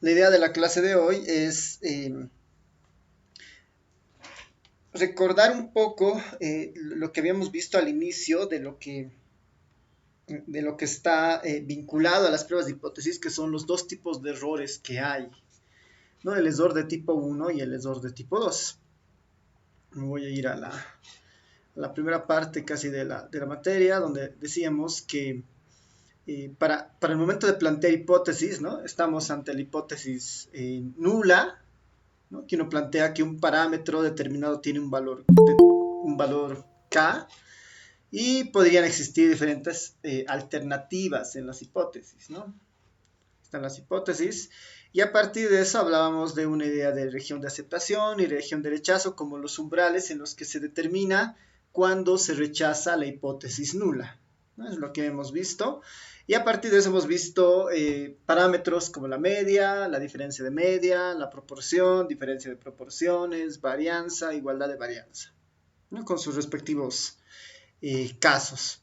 La idea de la clase de hoy es recordar un poco lo que habíamos visto al inicio de lo que está vinculado a las pruebas de hipótesis, que son los dos tipos de errores que hay, ¿no? El error de tipo 1 y el error de tipo 2. Me voy a ir a la primera parte casi de la materia, donde decíamos que para el momento de plantear hipótesis, ¿no? Estamos ante la hipótesis nula, ¿no? Que uno plantea que un parámetro determinado tiene un valor K y podrían existir diferentes alternativas en las hipótesis, ¿no? Están las hipótesis y a partir de eso hablábamos de una idea de región de aceptación y región de rechazo como los umbrales en los que se determina cuándo se rechaza la hipótesis nula, ¿no? Es lo que hemos visto. Y a partir de eso hemos visto parámetros como la media, la diferencia de media, la proporción, diferencia de proporciones, varianza, igualdad de varianza, ¿no? Con sus respectivos casos.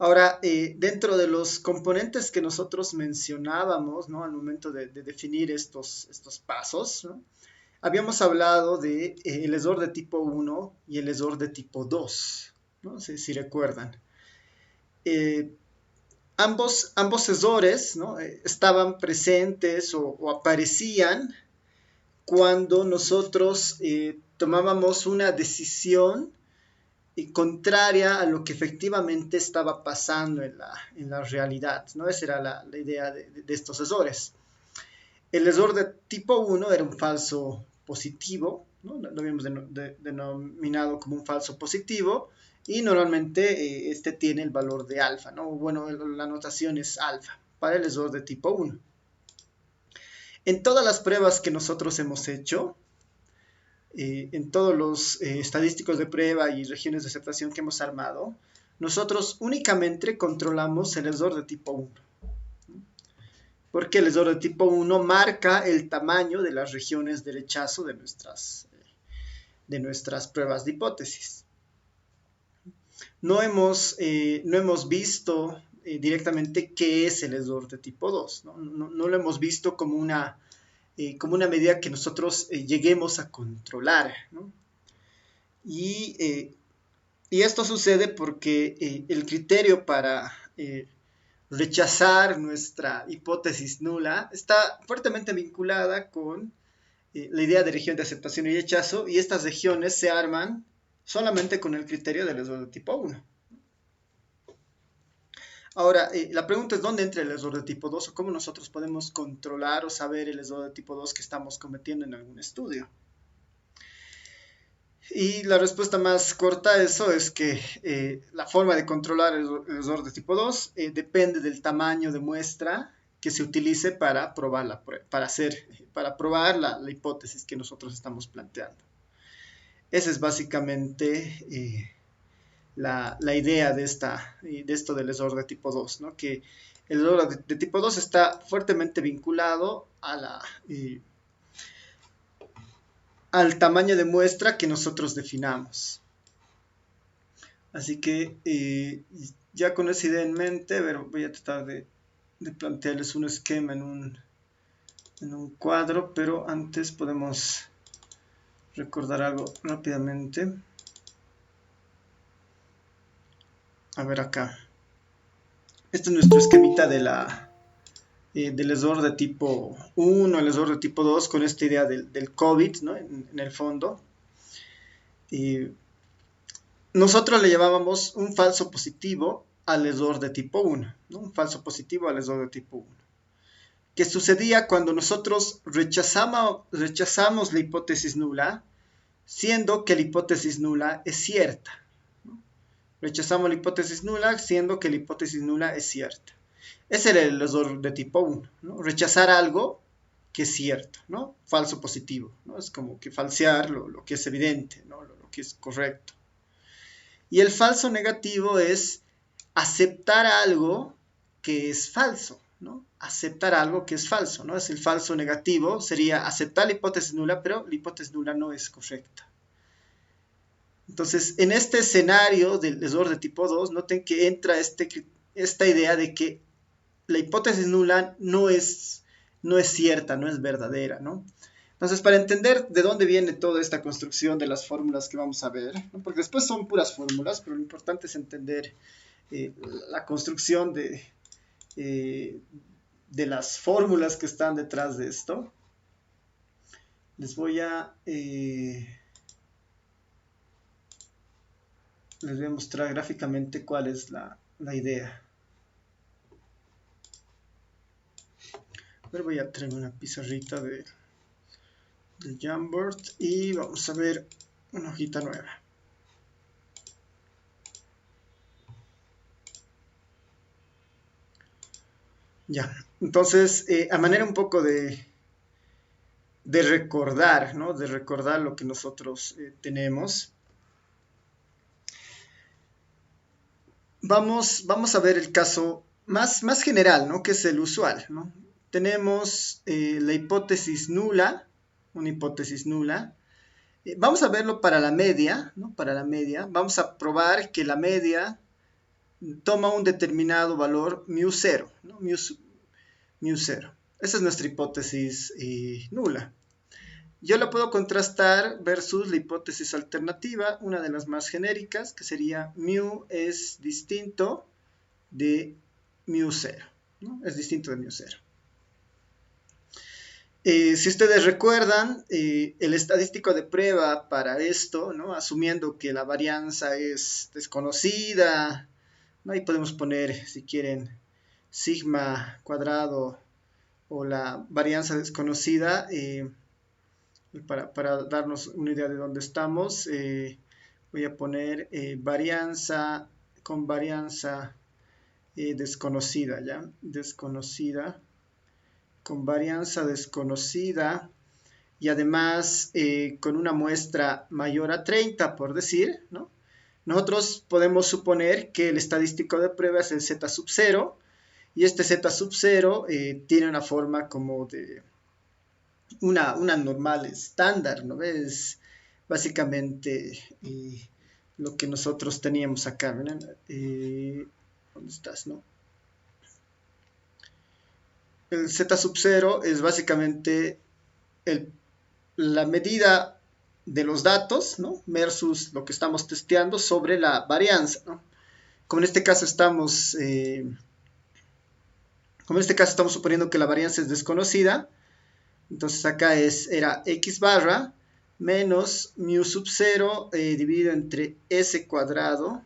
Ahora, dentro de los componentes que nosotros mencionábamos, ¿no? Al momento de definir estos pasos, ¿no? Habíamos hablado de el error de tipo 1 y el error de tipo 2, no sé si recuerdan. Ambos errores, ¿no? Estaban presentes o aparecían cuando nosotros tomábamos una decisión contraria a lo que efectivamente estaba pasando en la realidad, ¿no? Esa era la idea de estos errores. El error de tipo 1 era un falso positivo, ¿no? Lo habíamos denominado como un falso positivo, y normalmente este tiene el valor de alfa, ¿no? Bueno, la notación es alfa para el error de tipo 1. En todas las pruebas que nosotros hemos hecho, en todos los estadísticos de prueba y regiones de aceptación que hemos armado, nosotros únicamente controlamos el error de tipo 1. Porque el error de tipo 1 marca el tamaño de las regiones de rechazo de nuestras pruebas de hipótesis. No hemos visto directamente qué es el error de tipo 2. No lo hemos visto como una medida que nosotros lleguemos a controlar, ¿no? Y esto sucede porque el criterio para rechazar nuestra hipótesis nula está fuertemente vinculada con la idea de región de aceptación y rechazo, y estas regiones se arman solamente con el criterio del error de tipo 1. Ahora, la pregunta es dónde entra el error de tipo 2 o cómo nosotros podemos controlar o saber el error de tipo 2 que estamos cometiendo en algún estudio. Y la respuesta más corta a eso es que la forma de controlar el error de tipo 2 depende del tamaño de muestra que se utilice para probar para probar la hipótesis que nosotros estamos planteando. Esa es básicamente la idea de esto del error de tipo 2, ¿no? Que el error de tipo 2 está fuertemente vinculado al tamaño de muestra que nosotros definamos. Así que ya con esa idea en mente, voy a tratar de plantearles un esquema en un cuadro, pero antes podemos recordar algo rápidamente. A ver acá. Este es nuestro esquemita del error de tipo 1, el error de tipo 2, con esta idea del COVID, ¿no? en el fondo. Nosotros le llamábamos un falso positivo al error de tipo 1, ¿no? Un falso positivo al error de tipo 1. Que sucedía cuando nosotros rechazamos la hipótesis nula, siendo que la hipótesis nula es cierta, ¿no? Rechazamos la hipótesis nula, siendo que la hipótesis nula es cierta. Ese era el error de tipo 1, ¿no? Rechazar algo que es cierto, ¿no? Falso positivo, ¿no? Es como que falsear lo que es evidente, ¿no? Lo que es correcto. Y el falso negativo es aceptar algo que es falso, ¿no? Aceptar algo que es falso, ¿no? Es el falso negativo, sería aceptar la hipótesis nula, pero la hipótesis nula no es correcta. Entonces, en este escenario del error de tipo 2, noten que entra esta idea de que la hipótesis nula no es no es cierta, no es verdadera, ¿no? Entonces, para entender de dónde viene toda esta construcción de las fórmulas que vamos a ver, ¿no? Porque después son puras fórmulas, pero lo importante es entender la construcción de las fórmulas que están detrás de esto. Les voy a mostrar gráficamente cuál es la idea. A ver, voy a traer una pizarrita de Jamboard y vamos a ver una hojita nueva. Ya, entonces, a manera un poco de recordar, ¿no? De recordar lo que nosotros tenemos. Vamos a ver el caso más general, ¿no? Que es el usual, ¿no? Tenemos la hipótesis nula, una hipótesis nula. Vamos a verlo para la media, ¿no? Para la media. Vamos a probar que la media toma un determinado valor μ0, ¿no? μ0. Esa es nuestra hipótesis nula. Yo la puedo contrastar versus la hipótesis alternativa, una de las más genéricas, que sería μ es distinto de μ0, ¿no? Es distinto de μ0. Si ustedes recuerdan, el estadístico de prueba para esto, ¿no? Asumiendo que la varianza es desconocida, ¿no? Ahí podemos poner, si quieren, sigma cuadrado o la varianza desconocida, para darnos una idea de dónde estamos, voy a poner varianza con varianza desconocida, ¿ya? Desconocida, con varianza desconocida y además con una muestra mayor a 30, por decir, ¿no? Nosotros podemos suponer que el estadístico de prueba es el z sub 0 y este z sub 0 tiene una forma como de una normal estándar, ¿no? Es básicamente lo que nosotros teníamos acá, ¿verdad? ¿Dónde estás, no? El z sub 0 es básicamente la medida de los datos, ¿no? Versus lo que estamos testeando sobre la varianza, ¿no? Como en este caso estamos suponiendo que la varianza es desconocida, entonces acá era x barra menos μ sub 0 dividido entre s cuadrado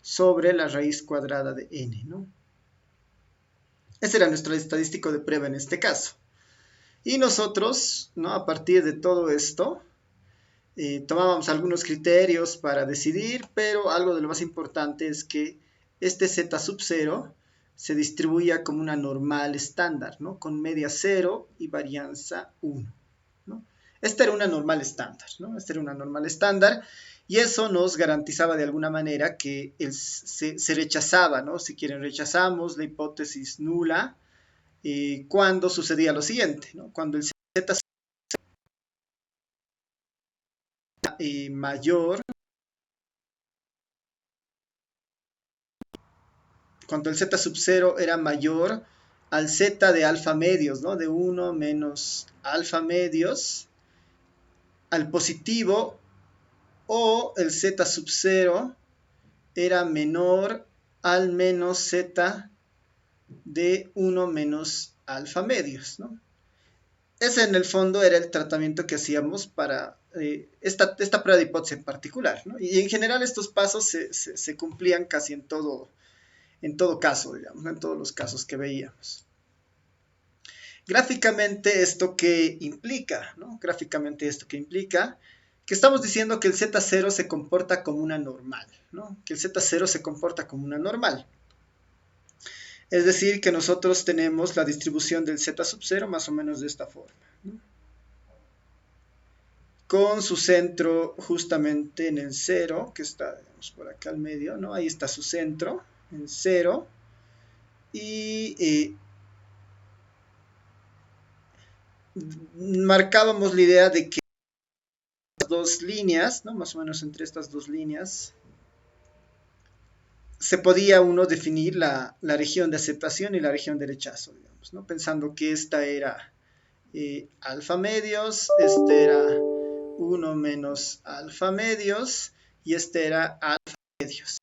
sobre la raíz cuadrada de n, ¿no? Ese era nuestro estadístico de prueba en este caso. Y nosotros, ¿no? A partir de todo esto, tomábamos algunos criterios para decidir, pero algo de lo más importante es que este z sub 0 se distribuía como una normal estándar, ¿no? Con media 0 y varianza 1, ¿no? Esta era una normal estándar, ¿no? Esta era una normal estándar y eso nos garantizaba de alguna manera que se rechazaba, ¿no? Si quieren, rechazamos la hipótesis nula cuando sucedía lo siguiente, ¿no? Cuando el z mayor, cuando el z sub 0 era mayor al z de alfa medios, ¿no? De 1 menos alfa medios al positivo, o el z sub 0 era menor al menos z de 1 menos alfa medios, ¿no? Ese en el fondo era el tratamiento que hacíamos para esta prueba de hipótesis en particular, ¿no? Y en general estos pasos se cumplían casi en todo caso, digamos, en todos los casos que veíamos. Gráficamente esto que implica, ¿no? Gráficamente esto que implica que estamos diciendo que el Z0 se comporta como una normal, ¿no? Que el Z0 se comporta como una normal. Es decir, que nosotros tenemos la distribución del Z sub 0 más o menos de esta forma, ¿no? Con su centro justamente en el 0, que está, digamos, por acá al medio, ¿no? Ahí está su centro, en 0. Y marcábamos la idea de que dos líneas, ¿no? Más o menos entre estas dos líneas, se podía uno definir la región de aceptación y la región de rechazo, digamos, ¿no? Pensando que esta era alfa medios, este era uno menos alfa medios y este era alfa medios.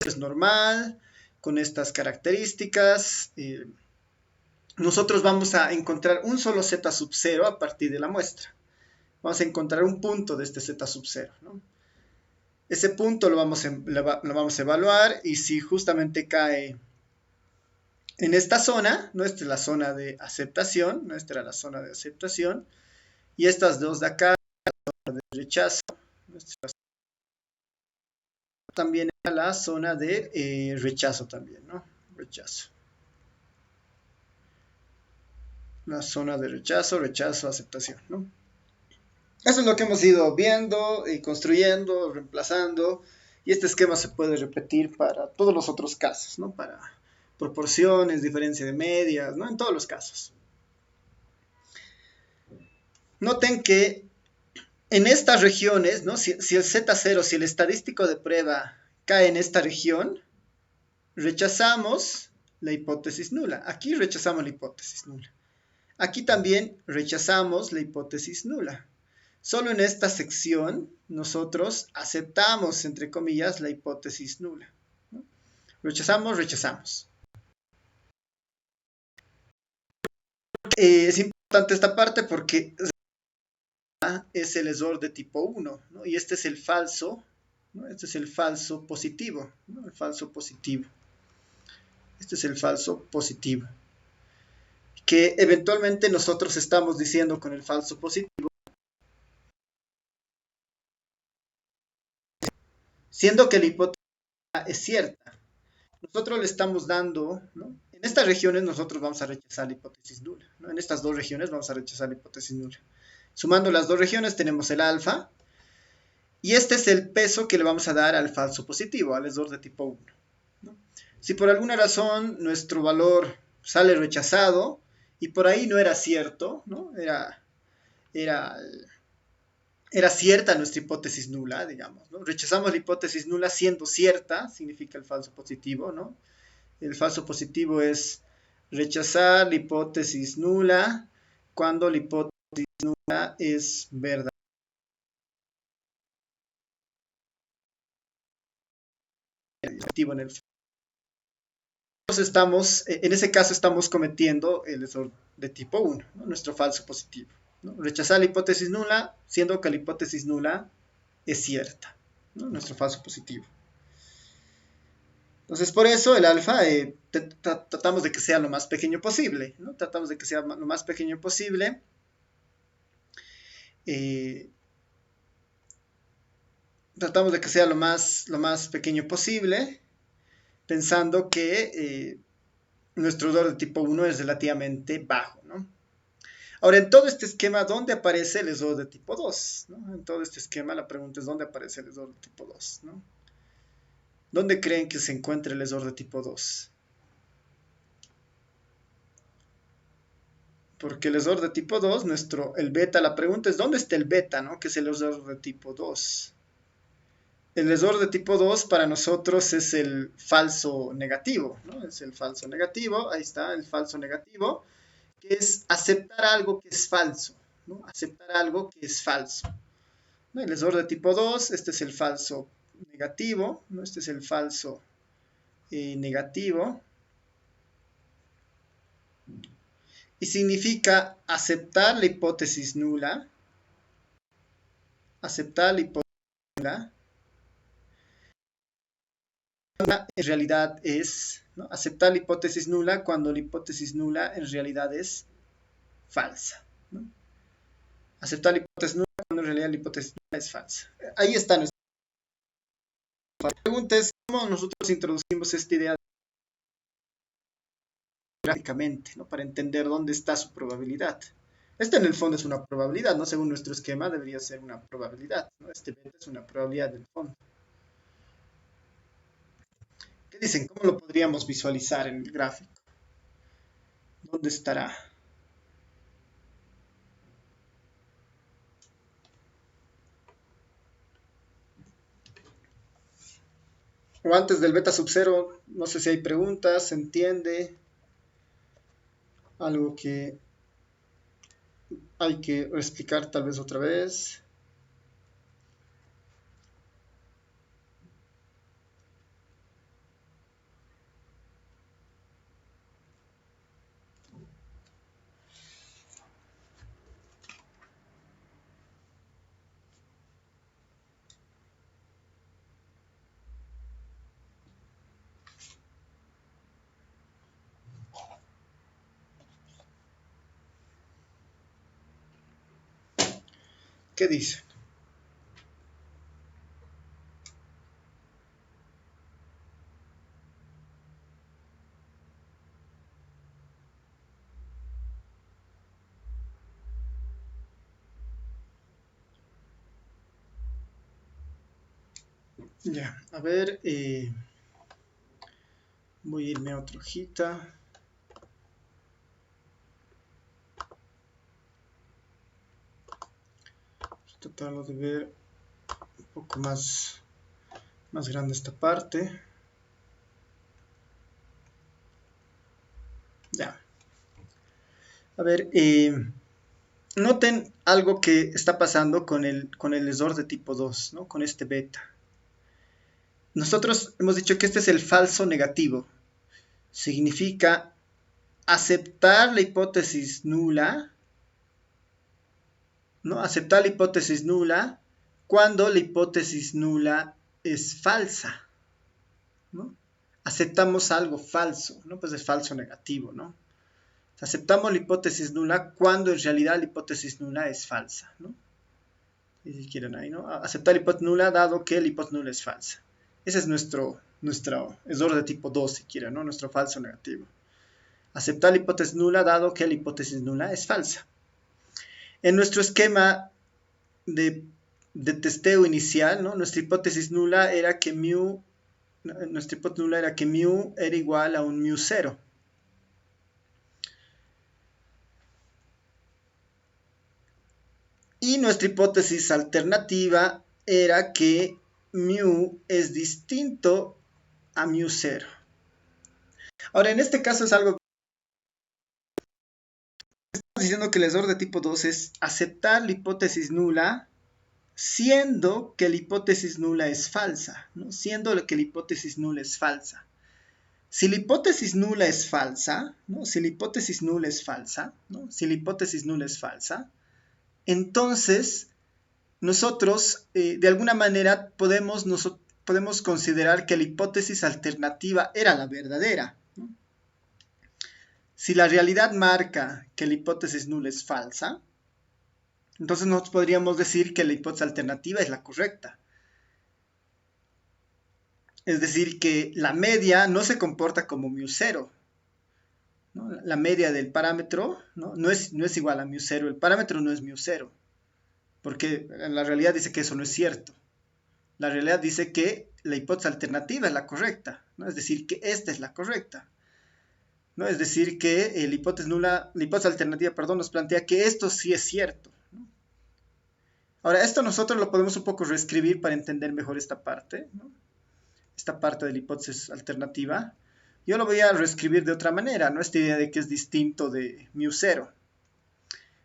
Es normal, con estas características. Nosotros vamos a encontrar un solo z sub 0 a partir de la muestra. Vamos a encontrar un punto de este z sub 0, ¿no? Ese punto lo vamos a evaluar y si justamente cae en esta zona, ¿no? Esta es la zona de aceptación, ¿no? Esta era la zona de aceptación, y estas dos de acá, la de rechazo, ¿no? También era la zona de rechazo también, ¿no? Rechazo. La zona de rechazo, rechazo, aceptación, ¿no? Eso es lo que hemos ido viendo y construyendo, reemplazando, y este esquema se puede repetir para todos los otros casos, ¿no? Para proporciones, diferencia de medias, ¿no? En todos los casos. Noten que en estas regiones, ¿no? Si el Z0, si el estadístico de prueba cae en esta región, rechazamos la hipótesis nula. Aquí rechazamos la hipótesis nula. Aquí también rechazamos la hipótesis nula. Solo en esta sección nosotros aceptamos, entre comillas, la hipótesis nula, ¿no? Rechazamos, rechazamos. Es importante esta parte porque es el error de tipo 1, ¿no? Y este es el falso, ¿no? Este es el falso positivo, ¿no? El falso positivo. Este es el falso positivo. Que eventualmente nosotros estamos diciendo con el falso positivo, siendo que la hipótesis es cierta. Nosotros le estamos dando, ¿no? En estas regiones nosotros vamos a rechazar la hipótesis nula, ¿no? En estas dos regiones vamos a rechazar la hipótesis nula. Sumando las dos regiones tenemos el alfa, y este es el peso que le vamos a dar al falso positivo, al error de tipo 1, ¿no? Si por alguna razón nuestro valor sale rechazado, y por ahí no era cierto, ¿no? Era cierta nuestra hipótesis nula, digamos, ¿no? Rechazamos la hipótesis nula siendo cierta, significa el falso positivo, ¿no? El falso positivo es rechazar la hipótesis nula cuando la hipótesis nula es verdadera. En ese caso estamos cometiendo el error de tipo 1, ¿no? Nuestro falso positivo, ¿no? Rechazar la hipótesis nula siendo que la hipótesis nula es cierta, ¿no? Nuestro falso positivo. Entonces, por eso el alfa tratamos de que sea lo más pequeño posible, ¿no? Tratamos de que sea lo más pequeño posible. Tratamos de que sea lo más pequeño posible, pensando que nuestro error de tipo 1 es relativamente bajo, ¿no? Ahora, en todo este esquema, ¿dónde aparece el error de tipo 2? ¿No? En todo este esquema, la pregunta es, ¿dónde aparece el error de tipo 2? ¿No? ¿Dónde creen que se encuentra el error de tipo 2? Porque el error de tipo 2, el beta, la pregunta es, ¿dónde está el beta, ¿no? Que es el error de tipo 2. El error de tipo 2 para nosotros es el falso negativo, ¿no? Es el falso negativo, ahí está, el falso negativo, que es aceptar algo que es falso, ¿no? Aceptar algo que es falso, ¿no? El error de tipo 2, este es el falso negativo, ¿no? Este es el falso negativo, y significa aceptar la hipótesis nula, aceptar la hipótesis nula, en realidad es, ¿no? Aceptar la hipótesis nula cuando la hipótesis nula en realidad es falsa, ¿no? Aceptar la hipótesis nula cuando en realidad la hipótesis nula es falsa. Ahí está nuestra pregunta, es cómo nosotros introducimos esta idea gráficamente, ¿no? Para entender dónde está su probabilidad. Esta en el fondo es una probabilidad, ¿no? Según nuestro esquema debería ser una probabilidad, ¿no? Este beta es una probabilidad del fondo. ¿Qué dicen? ¿Cómo lo podríamos visualizar en el gráfico? ¿Dónde estará? O antes del beta sub 0, no sé si hay preguntas, ¿se entiende? Algo que hay que explicar tal vez otra vez. ¿Qué dice? Ya, a ver, voy a irme a otra hojita. Tratarlo de ver un poco más grande esta parte. Ya. A ver, noten algo que está pasando con el lesor de tipo 2, ¿no? Con este beta. Nosotros hemos dicho que este es el falso negativo. Significa aceptar la hipótesis nula, ¿no? Aceptar la hipótesis nula cuando la hipótesis nula es falsa, ¿no? Aceptamos algo falso, ¿no? Pues es falso negativo, ¿no? Aceptamos la hipótesis nula cuando en realidad la hipótesis nula es falsa, ¿no? Si quieren ahí, ¿no? Aceptar la hipótesis nula dado que la hipótesis nula es falsa. Ese es nuestro error de tipo 2, si quieren, ¿no? Nuestro falso negativo. Aceptar la hipótesis nula dado que la hipótesis nula es falsa. En nuestro esquema de testeo inicial, ¿no? Nuestra hipótesis nula era que mu era igual a un mu 0. Y nuestra hipótesis alternativa era que mu es distinto a mu 0. Ahora, en este caso es algo que estamos diciendo que el error de tipo 2 es aceptar la hipótesis nula siendo que la hipótesis nula es falsa, ¿no? Siendo que la hipótesis nula es falsa. Si la hipótesis nula es falsa, ¿no? Si la hipótesis nula es falsa, ¿no? Si la hipótesis nula es falsa, entonces nosotros de alguna manera podemos considerar que la hipótesis alternativa era la verdadera, ¿no? Si la realidad marca que la hipótesis nula es falsa, entonces nosotros podríamos decir que la hipótesis alternativa es la correcta. Es decir, que la media no se comporta como mu 0, ¿no? La media del parámetro, ¿no? No es igual a mu 0, el parámetro no es mu 0, porque en la realidad dice que eso no es cierto. La realidad dice que la hipótesis alternativa es la correcta, ¿no? Es decir, que esta es la correcta, ¿no? Es decir, que la hipótesis alternativa, perdón, nos plantea que esto sí es cierto, ¿no? Ahora, esto nosotros lo podemos un poco reescribir para entender mejor esta parte, ¿no? Esta parte de la hipótesis alternativa. Yo lo voy a reescribir de otra manera, ¿no? Esta idea de que es distinto de mu 0.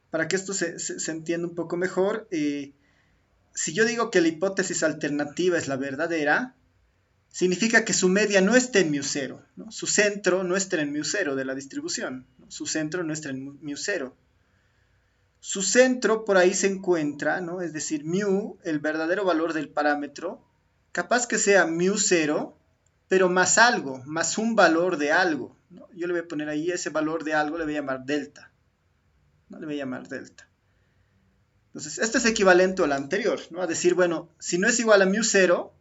Para que esto se entienda un poco mejor, si yo digo que la hipótesis alternativa es la verdadera, significa que su media no está en mu 0, ¿no? Su centro no está en mu 0 de la distribución, ¿no? Su centro no está en mu 0. Su centro por ahí se encuentra, ¿no? Es decir, mu, el verdadero valor del parámetro, capaz que sea mu 0, pero más algo, más un valor de algo, ¿no? Yo le voy a poner ahí ese valor de algo, le voy a llamar delta, ¿no? Le voy a llamar delta. Entonces, esto es equivalente al anterior, ¿no? A decir, bueno, si no es igual a mu 0,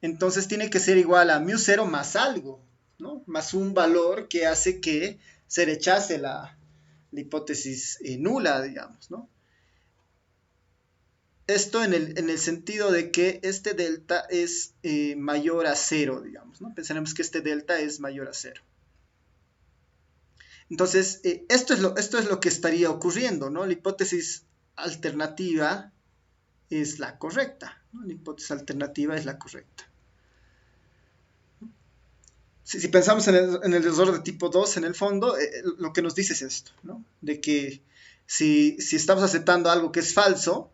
entonces tiene que ser igual a mu 0 más algo, ¿no? Más un valor que hace que se rechace la hipótesis nula, digamos, ¿no? Esto en el sentido de que este delta es mayor a 0, digamos, ¿no? Pensaremos que este delta es mayor a 0. Entonces, esto es lo que estaría ocurriendo, ¿no? La hipótesis alternativa es la correcta, ¿no? La hipótesis alternativa es la correcta. si pensamos en el error de tipo 2, en el fondo, lo que nos dice es esto, ¿no? De que si estamos aceptando algo que es falso,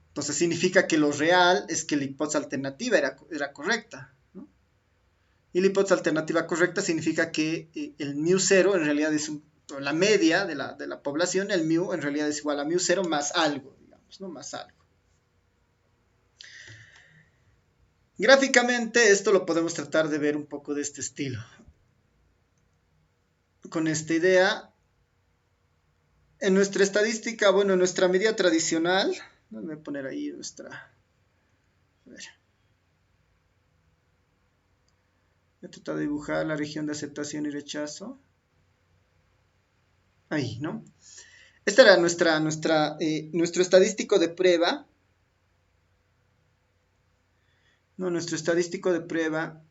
entonces significa que lo real es que la hipótesis alternativa era correcta, ¿no? Y la hipótesis alternativa correcta significa que el mu0 en realidad es la media de la población, el mu en realidad es igual a mu0 más algo, digamos, ¿no? Más algo. Gráficamente esto lo podemos tratar de ver un poco de este estilo. Con esta idea, en nuestra estadística, bueno, en nuestra medida tradicional, voy a poner ahí nuestra... A ver. Voy a tratar de dibujar la región de aceptación y rechazo. Ahí, ¿no? Este era nuestro estadístico de prueba. ¿No? Nuestro estadístico de prueba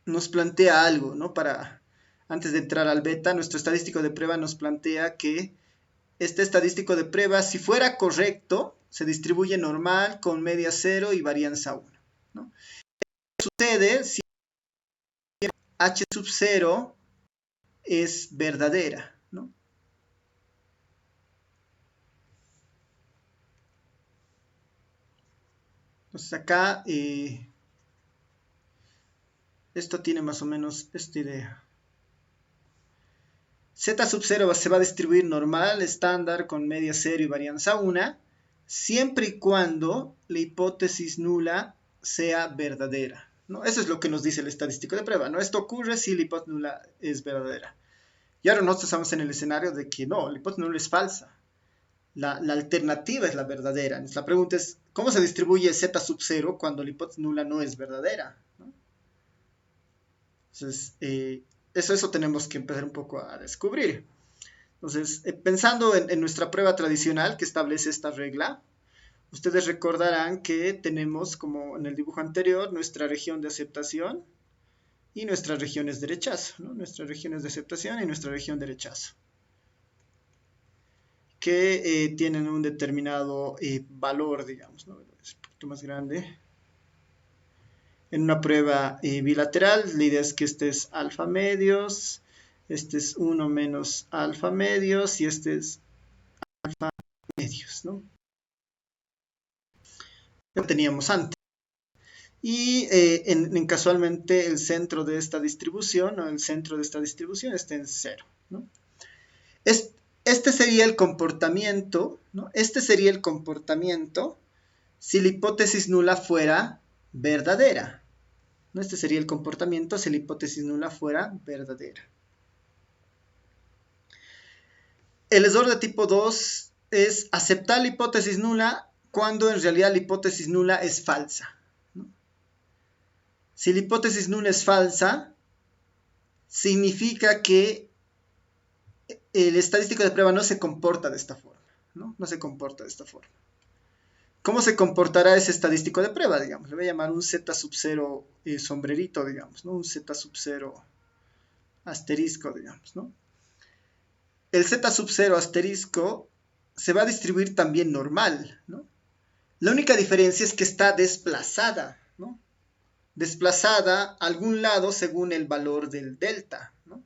nos plantea algo, ¿no? Antes de entrar al beta, nuestro estadístico de prueba nos plantea que este estadístico de prueba, si fuera correcto, se distribuye normal con media 0 y varianza 1, ¿no? ¿Qué sucede si h sub 0 es verdadera, ¿no? Entonces acá esto tiene más o menos esta idea. Z sub 0 se va a distribuir normal, estándar, con media 0 y varianza 1, siempre y cuando la hipótesis nula sea verdadera, ¿no? Eso es lo que nos dice el estadístico de prueba, ¿no? Esto ocurre si la hipótesis nula es verdadera. Y ahora nosotros estamos en el escenario de que no, la hipótesis nula es falsa. La alternativa es la verdadera. Entonces, la pregunta es, ¿cómo se distribuye Z sub 0 cuando la hipótesis nula no es verdadera, ¿no? Entonces, eso tenemos que empezar un poco a descubrir. Entonces, pensando en nuestra prueba tradicional que establece esta regla, ustedes recordarán que tenemos, como en el dibujo anterior, nuestra región de aceptación y nuestras regiones de rechazo, ¿no? Nuestras regiones de aceptación y nuestra región de rechazo, que tienen un determinado valor, digamos, ¿no? Es un poquito más grande. En una prueba bilateral, la idea es que este es alfa medios, este es 1 menos alfa medios y este es alfa medios, ¿no? Lo teníamos antes. Y casualmente el centro de esta distribución, o el centro de esta distribución está en 0, ¿no? Este sería el comportamiento, ¿no? Este sería el comportamiento si la hipótesis nula fuera verdadera, ¿no? Este sería el comportamiento si la hipótesis nula fuera verdadera. El error de tipo 2 es aceptar la hipótesis nula cuando en realidad la hipótesis nula es falsa, ¿no? Si la hipótesis nula es falsa, significa que el estadístico de prueba no se comporta de esta forma, ¿no? No se comporta de esta forma. ¿Cómo se comportará ese estadístico de prueba, digamos? Le voy a llamar un Z sub 0 sombrerito, digamos, ¿no? Un Z sub 0 asterisco, digamos, ¿no? El Z sub 0 asterisco se va a distribuir también normal, ¿no? La única diferencia es que está desplazada, ¿no? Desplazada a algún lado según el valor del delta, ¿no?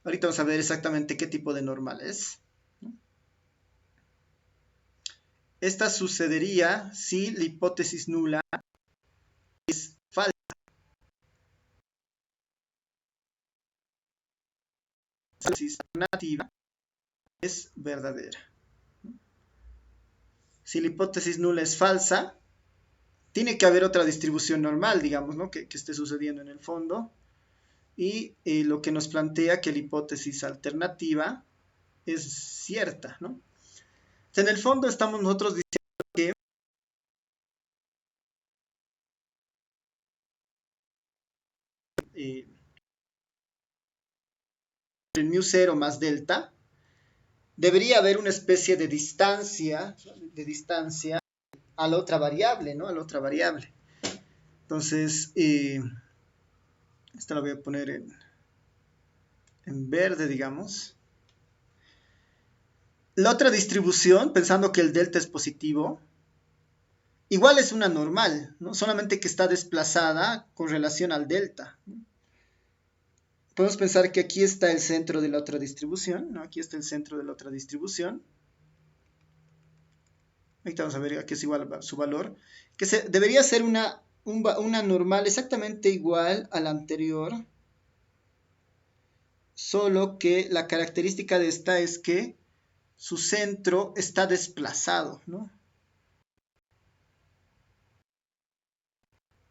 Ahorita vamos a ver exactamente qué tipo de normal es, ¿no? Esta sucedería si la hipótesis nula es falsa. La hipótesis alternativa es verdadera. Si la hipótesis nula es falsa, tiene que haber otra distribución normal, digamos, ¿no? que esté sucediendo en el fondo. Y lo que nos plantea que la hipótesis alternativa es cierta, ¿no? Entonces, en el fondo estamos nosotros diciendo que el mu0 más delta, debería haber una especie de distancia a la otra variable, ¿no? A la otra variable. Entonces, esta la voy a poner en verde, digamos. La otra distribución, pensando que el delta es positivo, igual es una normal, ¿no? Solamente que está desplazada con relación al delta. Podemos pensar que aquí está el centro de la otra distribución, ¿no? Aquí está el centro de la otra distribución. Ahorita vamos a ver, aquí es igual a su valor. Debería ser una normal exactamente igual a la anterior, solo que la característica de esta es que su centro está desplazado, ¿no?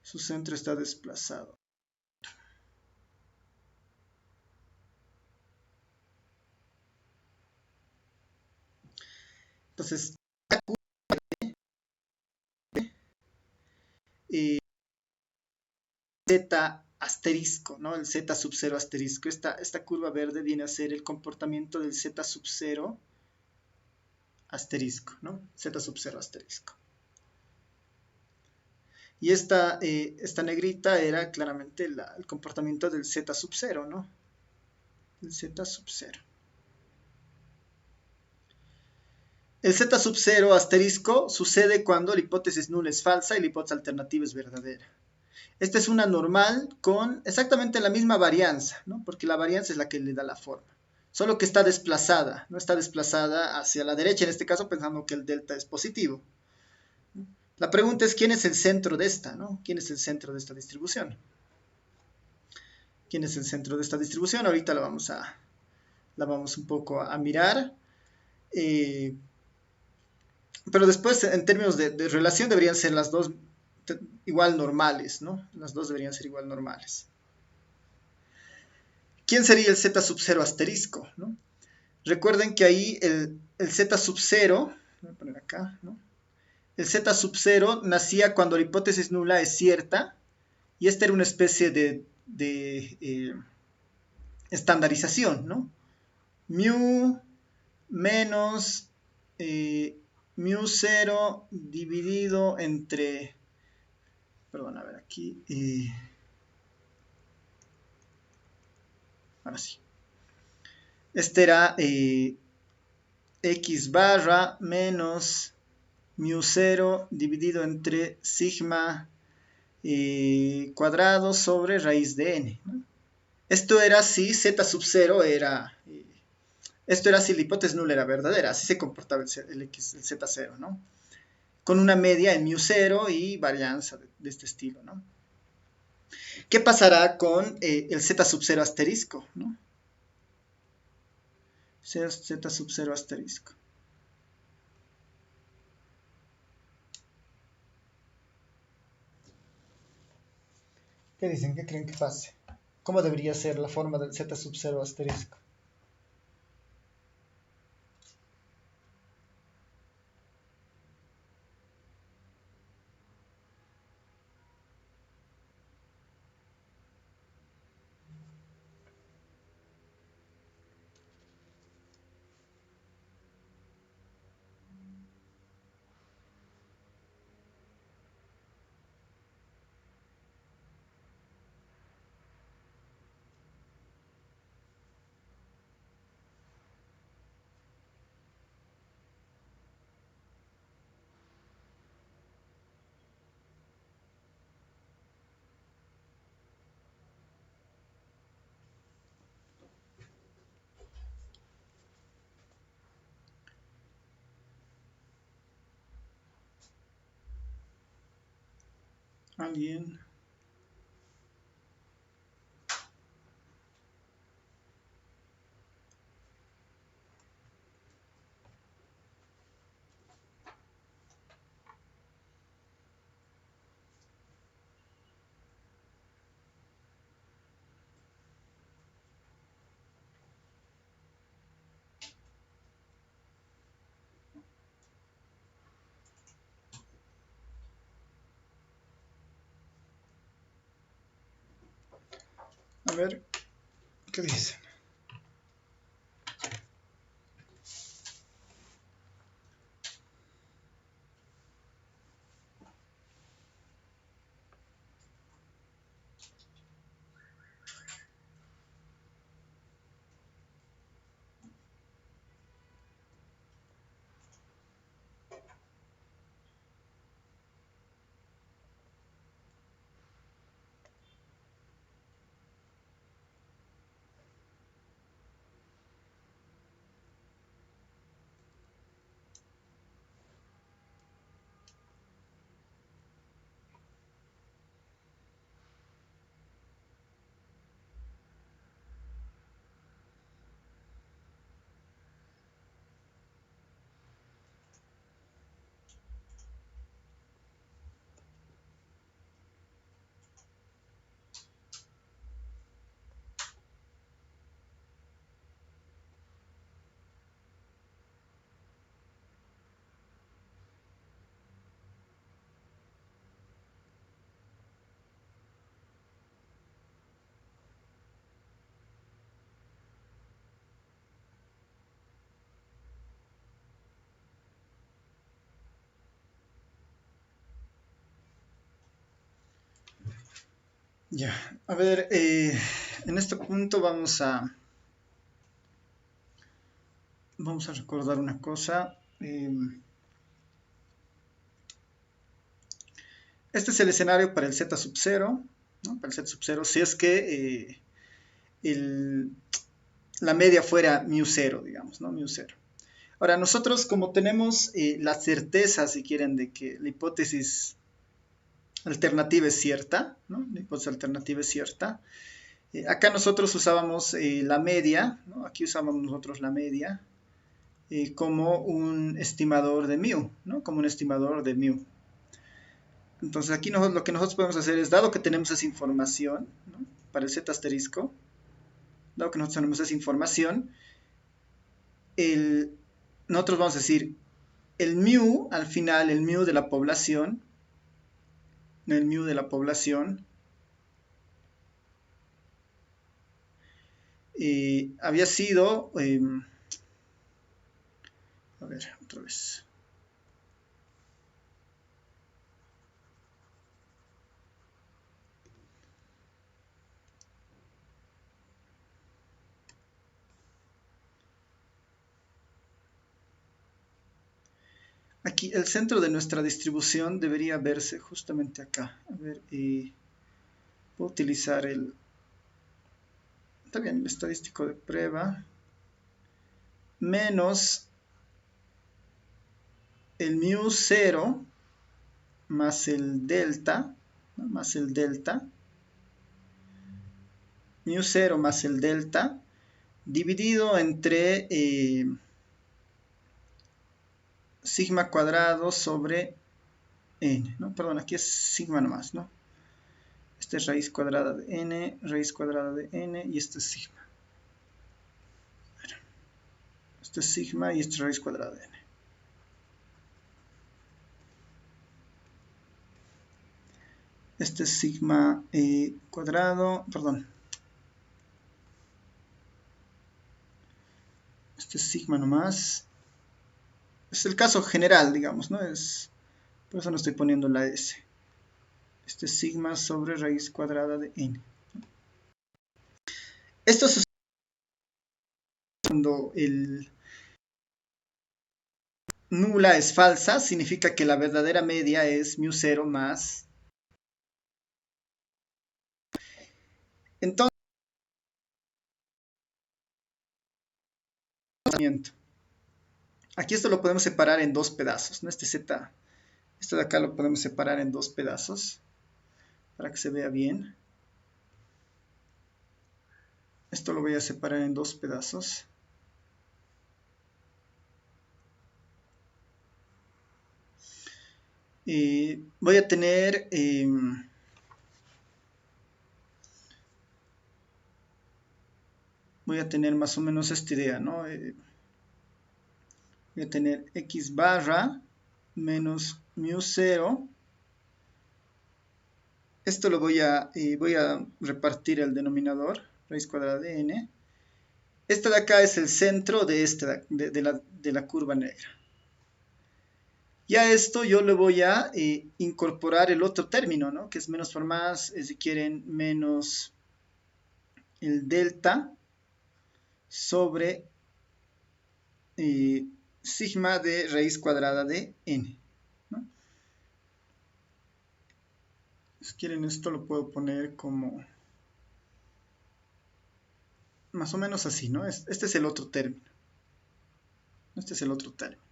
Su centro está desplazado. Entonces, eh, Z asterisco, ¿no? El Z sub 0 asterisco. Esta curva verde viene a ser el comportamiento del Z sub 0 asterisco, ¿no? Z sub 0 asterisco. Y esta negrita era claramente el comportamiento del Z sub 0, ¿no? El Z sub 0. El Z sub 0 asterisco sucede cuando la hipótesis nula es falsa y la hipótesis alternativa es verdadera. Esta es una normal con exactamente la misma varianza, ¿no? Porque la varianza es la que le da la forma. Solo que está desplazada, no está desplazada hacia la derecha, en este caso pensando que el delta es positivo. La pregunta es quién es el centro de esta, ¿no? ¿Quién es el centro de esta distribución? ¿Quién es el centro de esta distribución? Ahorita la vamos un poco a mirar. Pero después, en términos de relación, deberían ser las dos igual normales, ¿no? Las dos deberían ser igual normales. ¿Quién sería el Z sub 0 asterisco? ¿No? Recuerden que ahí el Z sub 0, voy a poner acá, ¿no? El Z sub 0 nacía cuando la hipótesis nula es cierta y esta era una especie de estandarización, ¿no? Mu menos mu 0 dividido entre, perdón, a ver aquí, ahora sí. Este era x barra menos mu 0 dividido entre sigma cuadrado sobre raíz de n, ¿no? Esto era si z sub 0 era, esto era si la hipótesis nula era verdadera, así se comportaba el z0, ¿no? Con una media en mu 0 y varianza de este estilo, ¿no? ¿Qué pasará con el z sub 0 asterisco, ¿no? Z sub 0 asterisco. ¿Qué dicen? ¿Qué creen que pase? ¿Cómo debería ser la forma del z sub 0 asterisco? ¿Alguien? A ver, ¿qué dicen? Ya, a ver, en este punto vamos a recordar una cosa. Este es el escenario para el Z sub 0, ¿no? Para el Z sub 0, si es que el- la media fuera mu 0, digamos, ¿no? Mu 0. Ahora, nosotros como tenemos la certeza, si quieren, de que la hipótesis alternativa es cierta, ¿no? La hipótesis alternativa es cierta. Acá nosotros usábamos la media, ¿no? Aquí usábamos nosotros la media como un estimador de mu, ¿no? Como un estimador de mu. Entonces aquí lo que nosotros podemos hacer es, dado que tenemos esa información, ¿no? Para el Z asterisco, dado que nosotros tenemos esa información, nosotros vamos a decir, el mu, al final, el mu de la población, había sido, a ver, otra vez. Aquí el centro de nuestra distribución debería verse justamente acá. A ver, puedo utilizar está bien, el estadístico de prueba, menos el mu 0 más el delta, ¿no? Más el delta, mu 0 más el delta, dividido entre sigma cuadrado sobre n, ¿no? Perdón, aquí es sigma nomás, ¿no? Esta es raíz cuadrada de n, raíz cuadrada de n, y esto es sigma. Esto es sigma y esto es raíz cuadrada de n. Este es sigma cuadrado, perdón. Este es sigma nomás. Es el caso general, digamos, ¿no? Por eso no estoy poniendo la S. Este es sigma sobre raíz cuadrada de n. Esto sucede cuando el nula es falsa, significa que la verdadera media es mu 0 más. Entonces, aquí esto lo podemos separar en dos pedazos, ¿no? Esto de acá lo podemos separar en dos pedazos para que se vea bien. Esto lo voy a separar en dos pedazos. Voy a tener más o menos esta idea, ¿no? Voy a tener x barra menos mu 0. Esto lo voy a repartir el denominador, raíz cuadrada de n. Este de acá es el centro de la curva negra. Y a esto yo le voy a incorporar el otro término, ¿no? Que es menos por más, si quieren, menos el delta sobre sigma de raíz cuadrada de n, ¿no? Si quieren, esto lo puedo poner como más o menos así, ¿no? Este es el otro término. Este es el otro término.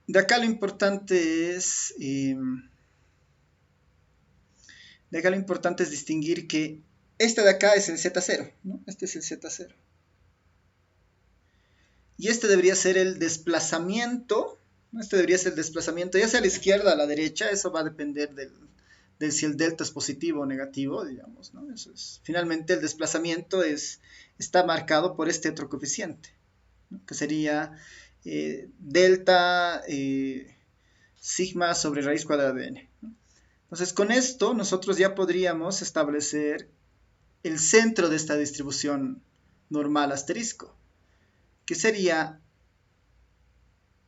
De acá lo importante es distinguir que este de acá es el Z0, ¿no? Este es el Z0. Y este debería ser el desplazamiento, ¿no? Este debería ser el desplazamiento, ya sea a la izquierda o a la derecha, eso va a depender de si el delta es positivo o negativo, digamos, ¿no? Eso es. Finalmente el desplazamiento está marcado por este otro coeficiente, ¿no? Que sería delta sigma sobre raíz cuadrada de n, ¿no? Entonces con esto nosotros ya podríamos establecer el centro de esta distribución normal asterisco, que sería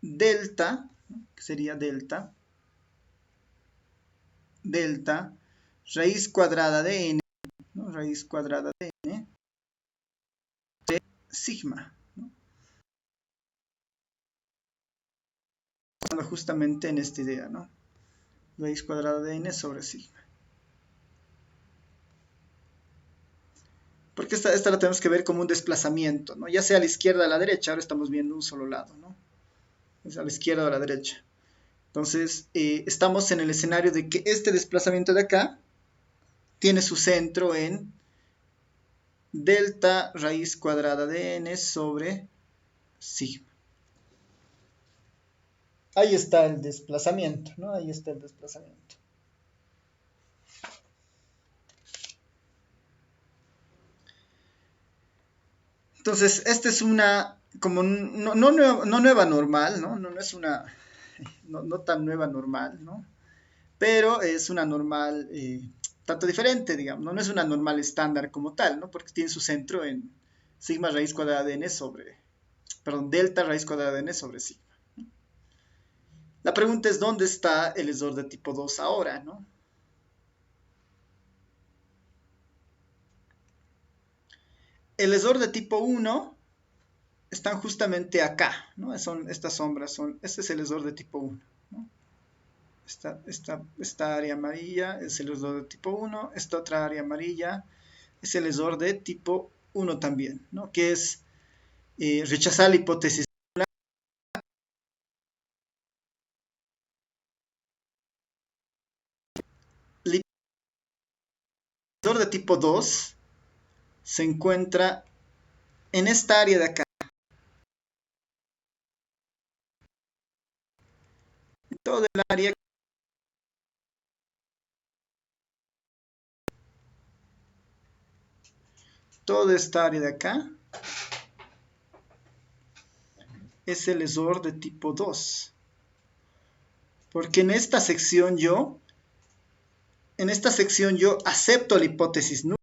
delta, ¿no? que sería delta raíz cuadrada de n, ¿no? Raíz cuadrada de n de sigma, ¿no? Justamente en esta idea, ¿no? Raíz cuadrada de n sobre sigma. Porque esta la tenemos que ver como un desplazamiento, ¿no? Ya sea a la izquierda o a la derecha, ahora estamos viendo un solo lado, ¿no? Es a la izquierda o a la derecha. Entonces, estamos en el escenario de que este desplazamiento de acá tiene su centro en delta raíz cuadrada de n sobre sigma. Ahí está el desplazamiento, ¿no? Ahí está el desplazamiento. Entonces, esta es una, como no nueva normal, ¿no? No es una, no tan nueva normal, ¿no? Pero es una normal tanto diferente, digamos, ¿no? No es una normal estándar como tal, ¿no? Porque tiene su centro en sigma raíz cuadrada de n sobre, perdón, delta raíz cuadrada de n sobre sigma. La pregunta es, ¿dónde está el ESOR de tipo 2 ahora, ¿no? El ESOR de tipo 1 están justamente acá, ¿no? Estas sombras este es el ESOR de tipo 1, ¿no? Esta área amarilla es el ESOR de tipo 1, esta otra área amarilla es el ESOR de tipo 1 también, ¿no? Que es rechazar la hipótesis. El ESOR de tipo 2 se encuentra en esta área de acá. Todo el área toda esta área de acá es el ESOR de tipo 2. Porque en esta sección yo acepto la hipótesis nula.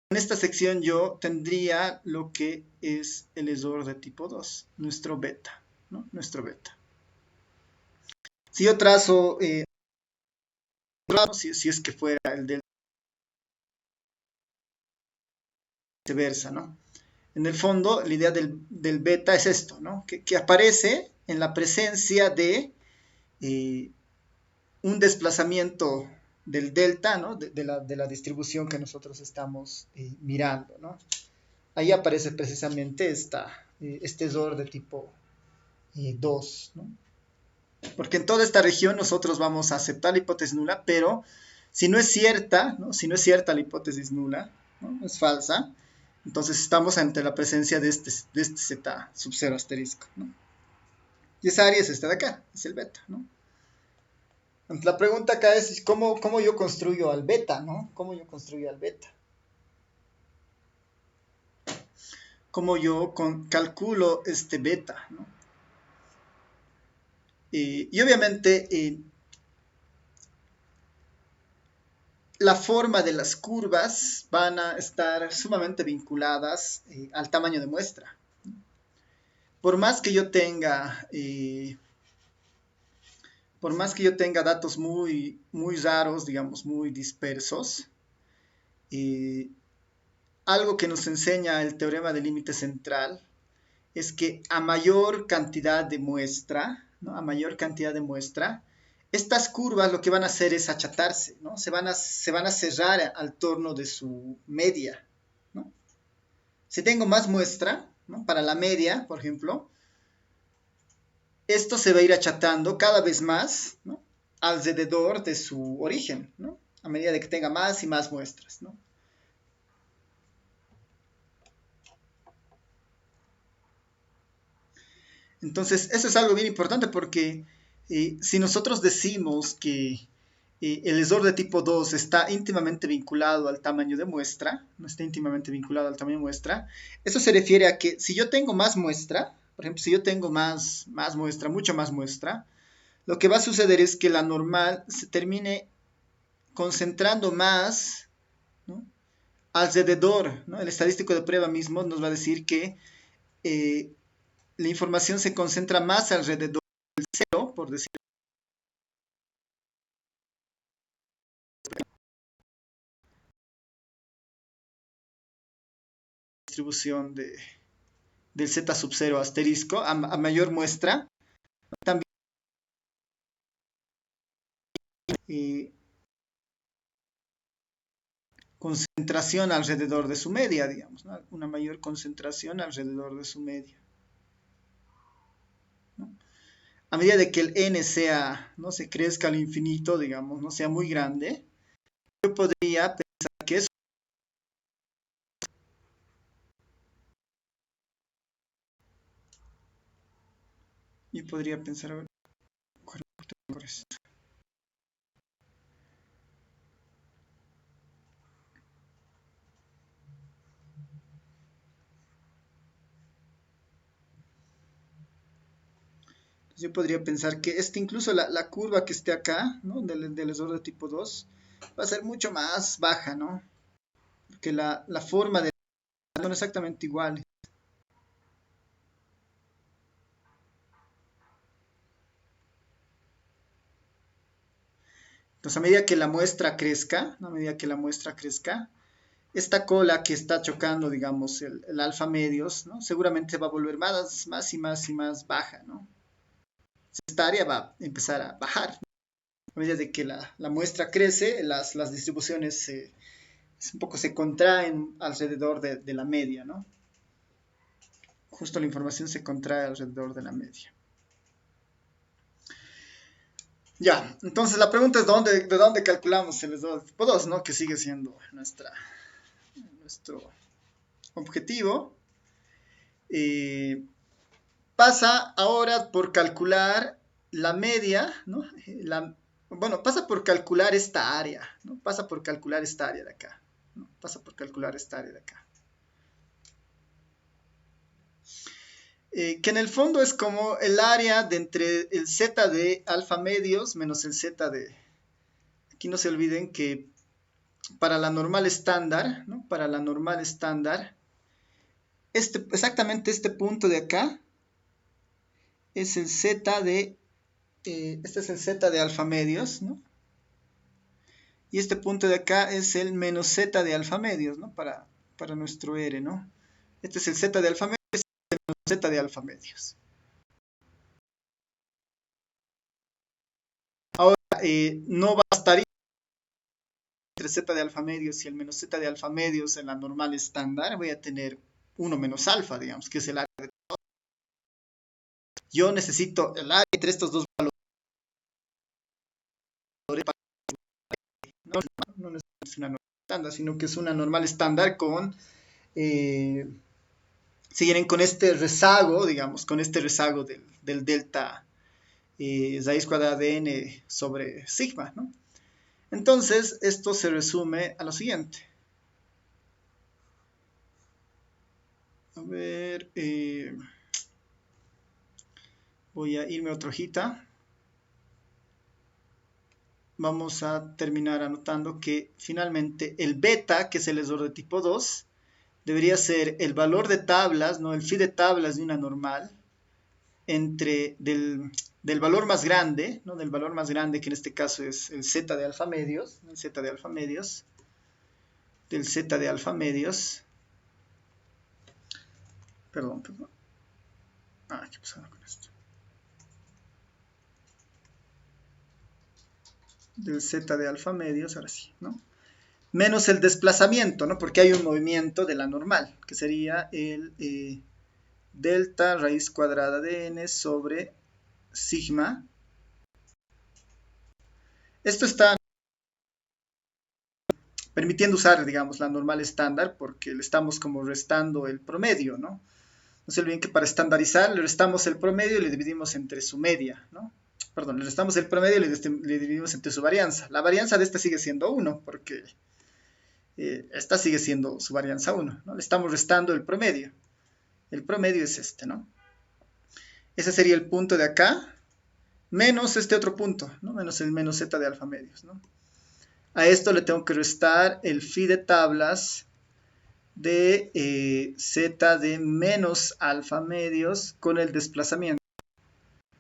En esta sección yo tendría lo que es el ESOR de tipo 2, nuestro beta, ¿no? Nuestro beta. Si yo trazo, si es que fuera el del viceversa, ¿no? En el fondo, la idea del beta es esto, ¿no? Que aparece en la presencia de un desplazamiento del delta, ¿no? De la distribución que nosotros estamos mirando, ¿no? Ahí aparece precisamente este ESOR de tipo 2, ¿no? Porque en toda esta región nosotros vamos a aceptar la hipótesis nula, pero si no es cierta, ¿no? Si no es cierta la hipótesis nula, ¿no? Es falsa, entonces estamos ante la presencia de este z sub 0 asterisco, ¿no? Y esa área es esta de acá, es el beta, ¿no? Entonces, la pregunta acá es ¿cómo yo construyo al beta, ¿no? ¿Cómo yo construyo al beta? ¿Cómo yo calculo este beta, ¿no? Y obviamente la forma de las curvas van a estar sumamente vinculadas al tamaño de muestra. Por más que yo tenga, datos muy, muy raros, digamos, muy dispersos, algo que nos enseña el teorema del límite central es que a mayor cantidad de muestra, ¿no? A mayor cantidad de muestra, estas curvas lo que van a hacer es achatarse, ¿no? Se van a cerrar al torno de su media, ¿no? Si tengo más muestra, ¿no? Para la media, por ejemplo, esto se va a ir achatando cada vez más, ¿no? Alrededor de su origen, ¿no? A medida de que tenga más y más muestras, ¿no? Entonces, eso es algo bien importante porque si nosotros decimos que el ESOR de tipo 2 está íntimamente vinculado al tamaño de muestra, no está íntimamente vinculado al tamaño de muestra, eso se refiere a que si yo tengo más muestra, por ejemplo, si yo tengo más muestra, mucho más muestra, lo que va a suceder es que la normal se termine concentrando más, ¿no? alrededor, ¿no? El estadístico de prueba mismo nos va a decir que la información se concentra más alrededor del cero, por decir, distribución del z sub 0 asterisco a mayor muestra, también concentración alrededor de su media, digamos, ¿no? Una mayor concentración alrededor de su media, ¿no? A medida de que el n sea, no se crezca al infinito, digamos, no sea muy grande, yo podría pensar que eso, yo podría pensar, a ver, por esto. Yo podría pensar que incluso la curva que esté acá, ¿no? Del error de tipo 2, va a ser mucho más baja, ¿no? Porque la forma de son exactamente iguales. Entonces, a medida que la muestra crezca, ¿no? A medida que la muestra crezca, esta cola que está chocando, digamos, el alfa medios, ¿no? Seguramente va a volver más y más y más baja, ¿no? Esta área va a empezar a bajar. A medida de que la muestra crece, las distribuciones un poco se contraen alrededor de la media, ¿no? Justo la información se contrae alrededor de la media. Ya, entonces la pregunta es de dónde calculamos el error de tipo 2, ¿no? Que sigue siendo nuestro objetivo. Pasa ahora por calcular la media, ¿no? Bueno, pasa por calcular esta área, ¿no? Pasa por calcular esta área de acá, ¿no? Pasa por calcular esta área de acá. Que en el fondo es como el área de entre el z de alfa medios menos el z de... Aquí no se olviden que para la normal estándar, ¿no? Para la normal estándar, exactamente este punto de acá es el z de... este es el z de alfa medios, ¿no? Y este punto de acá es el menos z de alfa medios, ¿no? Para nuestro R, ¿no? Este es el z de alfa medios y el menos z de alfa medios. Ahora, no bastaría entre z de alfa medios y el menos z de alfa medios en la normal estándar, voy a tener 1 menos alfa, digamos, que es el área de todo. Yo necesito el área entre estos dos valores. No necesito una normal estándar, sino que es una normal estándar con... si quieren, con este rezago, digamos, con este rezago del delta raíz cuadrada de n sobre sigma, ¿no? Entonces, esto se resume a lo siguiente. A ver, voy a irme a otra hojita. Vamos a terminar anotando que finalmente el beta, que es el error de tipo 2, debería ser el valor de tablas, ¿no? El phi de tablas de una normal, entre del valor más grande, ¿no? Del valor más grande, que en este caso es el z de alfa medios, el z de alfa medios, del z de alfa medios, perdón. ¿Qué pasa con esto? Del z de alfa medios, ahora sí, ¿no? Menos el desplazamiento, ¿no? Porque hay un movimiento de la normal, que sería el delta raíz cuadrada de n sobre sigma. Esto está permitiendo usar, digamos, la normal estándar porque le estamos como restando el promedio, ¿no? No se olviden que para estandarizar le restamos el promedio y le dividimos entre su media, ¿no? Perdón, le restamos el promedio y le dividimos entre su varianza. La varianza de esta sigue siendo 1 porque esta sigue siendo su varianza 1, ¿no? Le estamos restando el promedio. El promedio es este, ¿no? Ese sería el punto de acá, menos este otro punto, ¿no? Menos el z de alfa medios, ¿no? A esto le tengo que restar el phi de tablas de z de menos alfa medios con el desplazamiento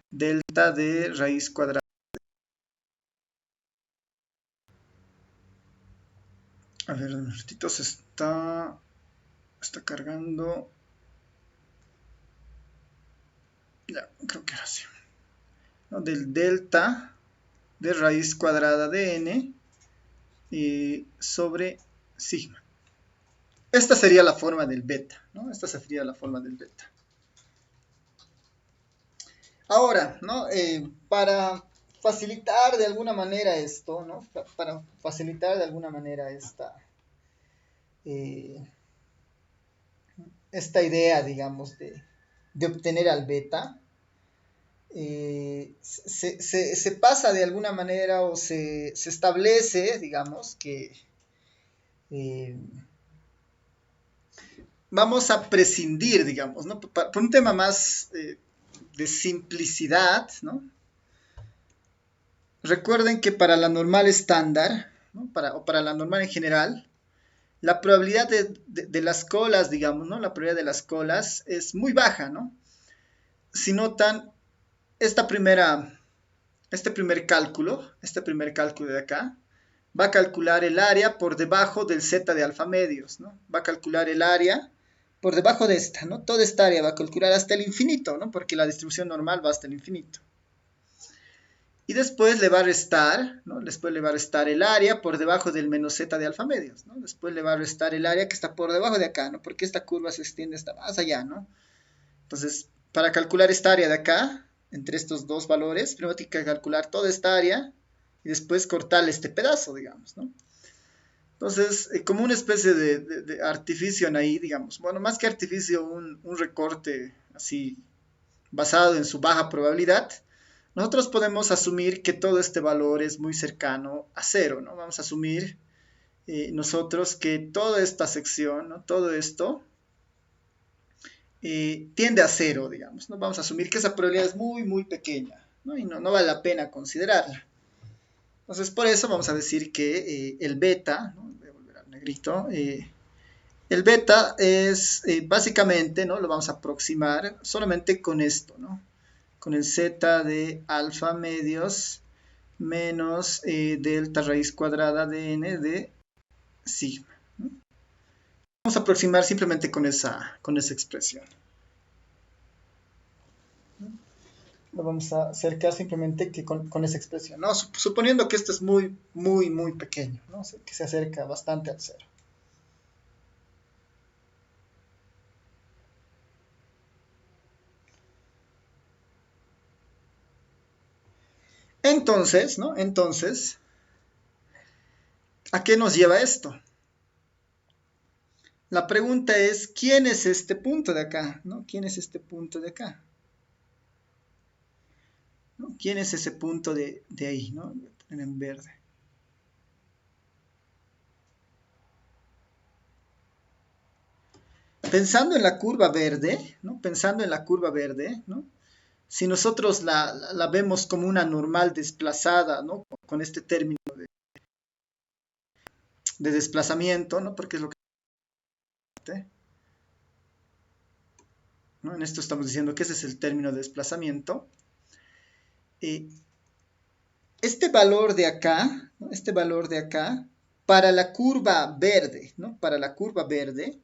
delta de raíz cuadrada. A ver, un minutito, se está cargando. Ya, creo que era así. ¿No? Del delta de raíz cuadrada de n sobre sigma. Esta sería la forma del beta, ¿no? Esta sería la forma del beta. Ahora, ¿no? Para facilitar de alguna manera esto, ¿no? Para facilitar de alguna manera esta idea, digamos, de obtener al beta, se pasa de alguna manera o se establece, digamos, que vamos a prescindir, digamos, ¿no? Por un tema más de simplicidad, ¿no? Recuerden que para la normal estándar, ¿no? o para la normal en general, la probabilidad de las colas, digamos, ¿no? La probabilidad de las colas es muy baja, ¿no? Si notan, este primer cálculo de acá, va a calcular el área por debajo del z de alfa medios, ¿no? Va a calcular el área por debajo de esta, ¿no? Toda esta área va a calcular hasta el infinito, ¿no? Porque la distribución normal va hasta el infinito. Y después le va a restar, ¿no? Después le va a restar el área por debajo del menos z de alfa medios, ¿no? Después le va a restar el área que está por debajo de acá, ¿no? Porque esta curva se extiende hasta más allá, ¿no? Entonces, para calcular esta área de acá, entre estos dos valores, primero tiene que calcular toda esta área y después cortarle este pedazo, digamos, ¿no? Entonces, como una especie de artificio ahí, digamos, bueno, más que artificio, un recorte así basado en su baja probabilidad, nosotros podemos asumir que todo este valor es muy cercano a cero, ¿no? Vamos a asumir nosotros que toda esta sección, ¿no? Todo esto tiende a cero, digamos, ¿no? Vamos a asumir que esa probabilidad es muy, muy pequeña, ¿no? Y no vale la pena considerarla. Entonces, por eso vamos a decir que el beta, ¿no? Voy a volver al negrito, el beta es básicamente, ¿no? Lo vamos a aproximar solamente con esto, ¿no? Con el z de alfa medios menos delta raíz cuadrada de n de sigma, ¿no? Vamos a aproximar simplemente con esa expresión. Lo vamos a acercar simplemente que con esa expresión, ¿no? Suponiendo que esto es muy, muy, muy pequeño, ¿no? Que se acerca bastante al cero. Entonces, ¿no? Entonces, ¿a qué nos lleva esto? La pregunta es, ¿quién es este punto de acá? ¿No? ¿Quién es este punto de acá? ¿No? ¿Quién es ese punto de ahí? ¿No? Voy a poner en verde. Pensando en la curva verde, ¿no? Pensando en la curva verde, ¿no? Si nosotros la vemos como una normal desplazada, ¿no? Con este término de desplazamiento, ¿no? Porque es lo que... ¿no? En esto estamos diciendo que ese es el término de desplazamiento. Este valor de acá, ¿no? Este valor de acá, para la curva verde, ¿no? Para la curva verde,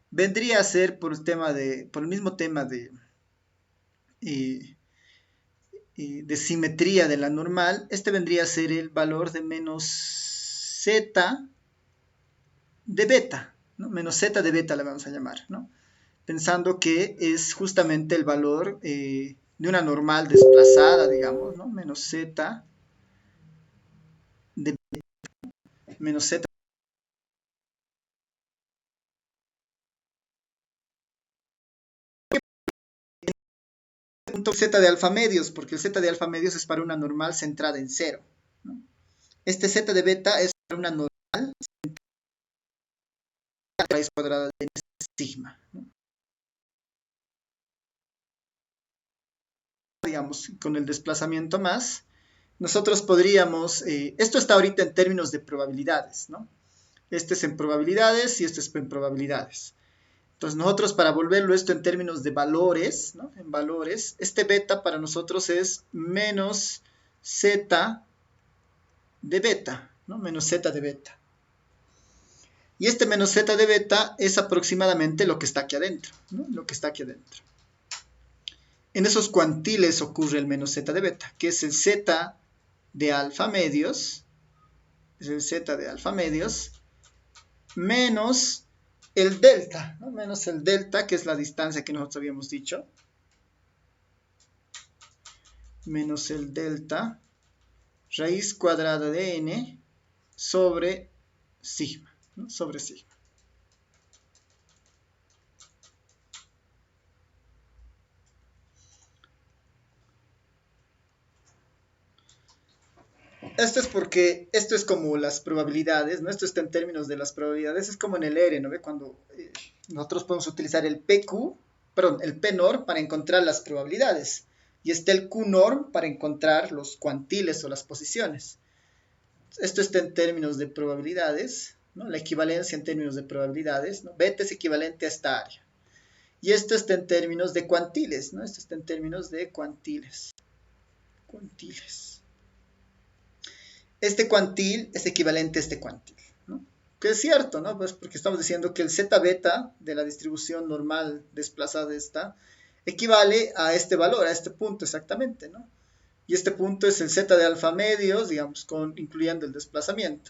vendría a ser por el mismo tema de simetría de la normal, este vendría a ser el valor de menos z de beta, ¿no? Menos z de beta le vamos a llamar, ¿no? Pensando que es justamente el valor de una normal desplazada, digamos, ¿no? Menos z de menos z. Punto z de alfa medios, porque el z de alfa medios es para una normal centrada en cero, ¿no? Este z de beta es para una normal raíz cuadrada de sigma, ¿no? Digamos, con el desplazamiento más, nosotros podríamos, esto está ahorita en términos de probabilidades, ¿no? Este es en probabilidades y este es en probabilidades. Entonces nosotros para volverlo esto en términos de valores, ¿no? En valores, este beta para nosotros es menos z de beta, ¿no? Menos z de beta. Y este menos z de beta es aproximadamente lo que está aquí adentro, ¿no? Lo que está aquí adentro. En esos cuantiles ocurre el menos z de beta, que es el z de alfa medios, es el z de alfa medios, menos el delta, ¿no? Menos el delta, que es la distancia que nosotros habíamos dicho, menos el delta, raíz cuadrada de n sobre sigma, ¿no? Sobre sigma. Esto es porque esto es como las probabilidades, ¿no? Esto está en términos de las probabilidades, es como en el R, ¿no? Cuando nosotros podemos utilizar el PQ, perdón, el P-norm para encontrar las probabilidades. Y está el Q-norm para encontrar los cuantiles o las posiciones. Esto está en términos de probabilidades, ¿no? La equivalencia en términos de probabilidades, ¿no? Beta es equivalente a esta área. Y esto está en términos de cuantiles, ¿no? Esto está en términos de cuantiles. Cuantiles. Este cuantil es equivalente a este cuantil, ¿no? Que es cierto, ¿no? Pues porque estamos diciendo que el z beta de la distribución normal desplazada esta equivale a este valor, a este punto exactamente, ¿no? Y este punto es el z de alfa medios, digamos, incluyendo el desplazamiento.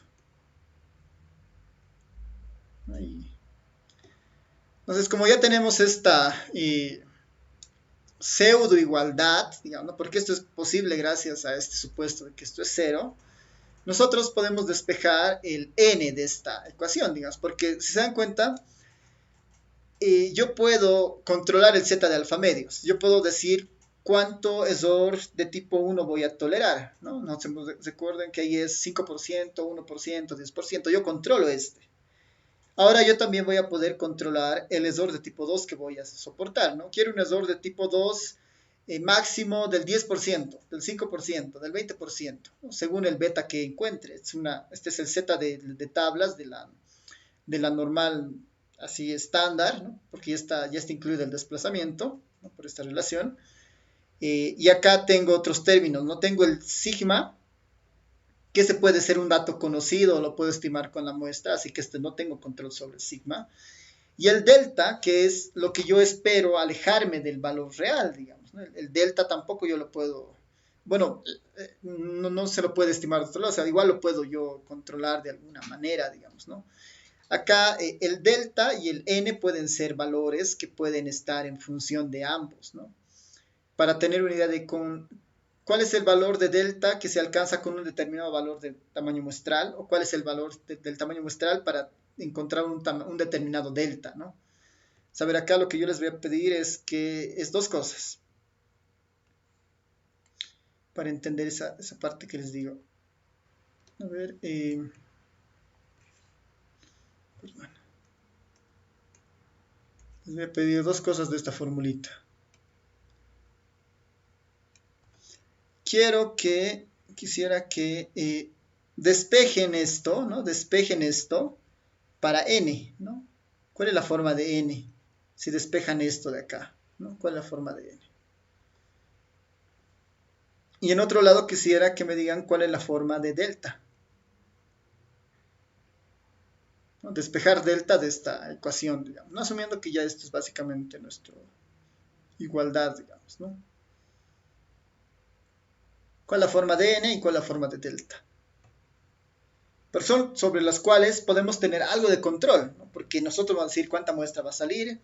Ahí. Entonces, como ya tenemos esta pseudo igualdad, digamos, ¿no? Porque esto es posible gracias a este supuesto de que esto es cero, nosotros podemos despejar el n de esta ecuación, digamos, porque si se dan cuenta, yo puedo controlar el z de alfa medios, yo puedo decir cuánto error de tipo 1 voy a tolerar, ¿no? No se recuerden que ahí es 5%, 1%, 10%, yo controlo este. Ahora yo también voy a poder controlar el error de tipo 2 que voy a soportar, ¿no? Quiero un error de tipo 2 máximo del 10%, del 5%, del 20%, ¿no? Según el beta que encuentre. Este es el z de tablas de la normal así estándar, ¿no? Porque ya está incluido el desplazamiento, ¿no? Por esta relación. Y acá tengo otros términos, ¿no? Tengo el sigma, que ese puede ser un dato conocido, lo puedo estimar con la muestra, así que no tengo control sobre el sigma. Y el delta, que es lo que yo espero alejarme del valor real, digamos, ¿no? El delta tampoco yo lo puedo, bueno, no se lo puede estimar de otro lado, o sea, igual lo puedo yo controlar de alguna manera, digamos, ¿no? Acá el delta y el n pueden ser valores que pueden estar en función de ambos, ¿no? Para tener una idea de cuál es el valor de delta que se alcanza con un determinado valor de tamaño muestral, o cuál es el valor del tamaño muestral para encontrar un determinado delta, ¿no? Saber acá lo que yo les voy a pedir es dos cosas para entender esa parte que les digo. A ver, pues bueno, les voy a pedir dos cosas de esta formulita. Quisiera que despejen esto, ¿no? Despejen esto para n, ¿no? ¿Cuál es la forma de n? Si despejan esto de acá, ¿no? ¿Cuál es la forma de n? Y en otro lado quisiera que me digan cuál es la forma de delta, ¿no? Despejar delta de esta ecuación, digamos, ¿no? Asumiendo que ya esto es básicamente nuestra igualdad, digamos, ¿no? ¿Cuál es la forma de n y cuál es la forma de delta? Pero son sobre las cuales podemos tener algo de control, ¿no? Porque nosotros vamos a decir cuánta muestra va a salir,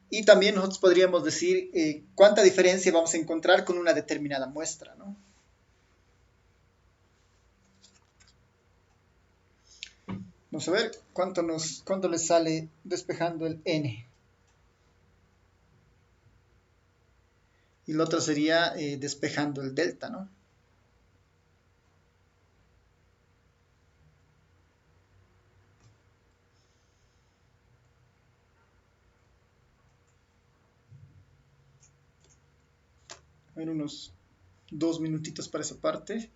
y también nosotros podríamos decir cuánta diferencia vamos a encontrar con una determinada muestra, ¿no? Vamos a ver cuánto les sale despejando el n. Y la otra sería despejando el delta, ¿no? A ver, unos 2 minutitos para esa parte.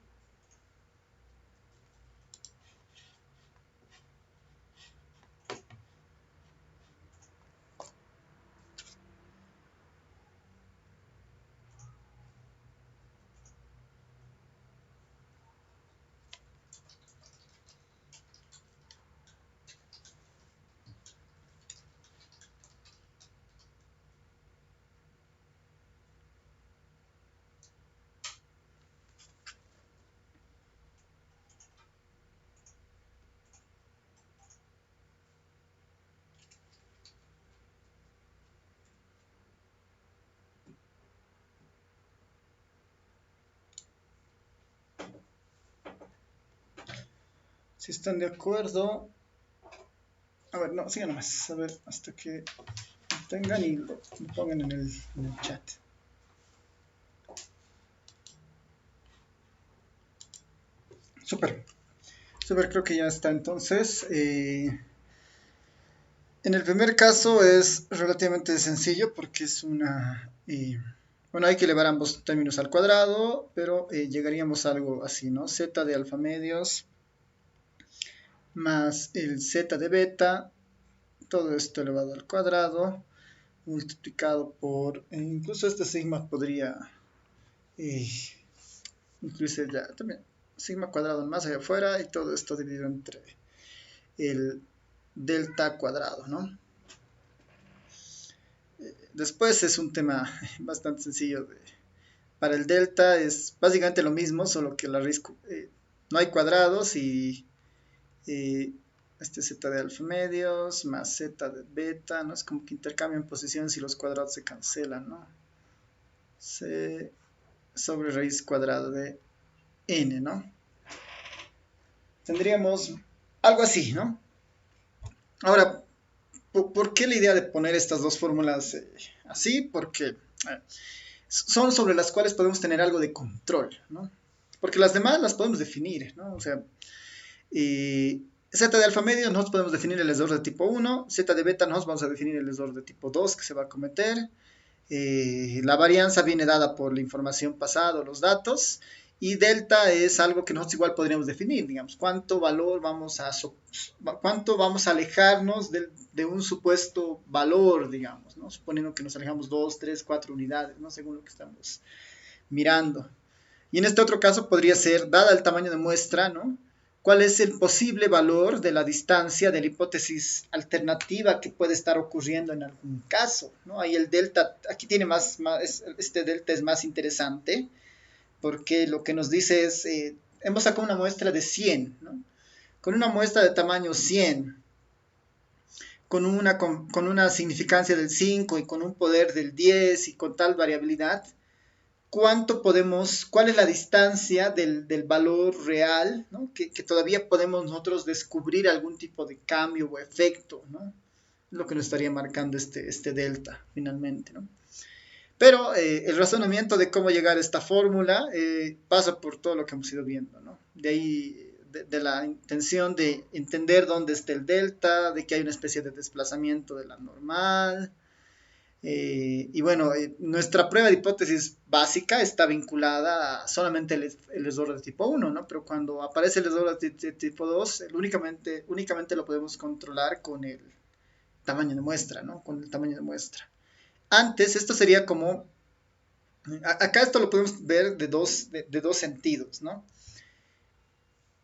Si están de acuerdo, a ver, no, sigan nomás, a ver, hasta que tengan y lo pongan en el chat. Súper, súper, creo que ya está. Entonces, en el primer caso es relativamente sencillo porque es una... bueno, hay que elevar ambos términos al cuadrado, pero llegaríamos a algo así, ¿no? Z de alfa medios más el z de beta, todo esto elevado al cuadrado, multiplicado por... incluso este sigma podría incluirse ya también. Sigma cuadrado más allá afuera y todo esto dividido entre el delta cuadrado, ¿no? Después es un tema bastante sencillo. Para el delta es básicamente lo mismo, solo que la raíz no hay cuadrados y este z de alfa medios más z de beta, ¿no? Es como que intercambian posiciones y los cuadrados se cancelan, ¿no? C sobre raíz cuadrada de n, ¿no? Tendríamos algo así, ¿no? Ahora, ¿por qué la idea de poner estas dos fórmulas así? Porque son sobre las cuales podemos tener algo de control, ¿no? Porque las demás las podemos definir, ¿no? O sea, z de alfa medio nosotros podemos definir el error de tipo 1, z de beta nosotros vamos a definir el error de tipo 2 que se va a cometer. La varianza viene dada por la información pasada, los datos, y delta es algo que nosotros igual podríamos definir, digamos, cuánto vamos a alejarnos de un supuesto valor, digamos, ¿no? Suponiendo que nos alejamos 2, 3, 4 unidades, ¿no? Según lo que estamos mirando. Y en este otro caso podría ser, dada el tamaño de muestra, ¿no? ¿Cuál es el posible valor de la distancia de la hipótesis alternativa que puede estar ocurriendo en algún caso, ¿no? Ahí el delta, aquí tiene este delta es más interesante, porque lo que nos dice es, hemos sacado una muestra de 100, ¿no? Con una muestra de tamaño 100, con una significancia del 5 y con un poder del 10 y con tal variabilidad, cuál es la distancia del valor real, ¿no? que todavía podemos nosotros descubrir algún tipo de cambio o efecto, ¿no? Lo que nos estaría marcando este delta finalmente, ¿no? Pero el razonamiento de cómo llegar a esta fórmula pasa por todo lo que hemos ido viendo, ¿no? De ahí, de la intención de entender dónde está el delta, de que hay una especie de desplazamiento de la normal. Y bueno, nuestra prueba de hipótesis básica está vinculada a solamente el error de tipo 1, ¿no? Pero cuando aparece el error de tipo 2, únicamente lo podemos controlar con el tamaño de muestra, ¿no? Con el tamaño de muestra. Antes, esto sería como... Acá esto lo podemos ver de dos sentidos, ¿no?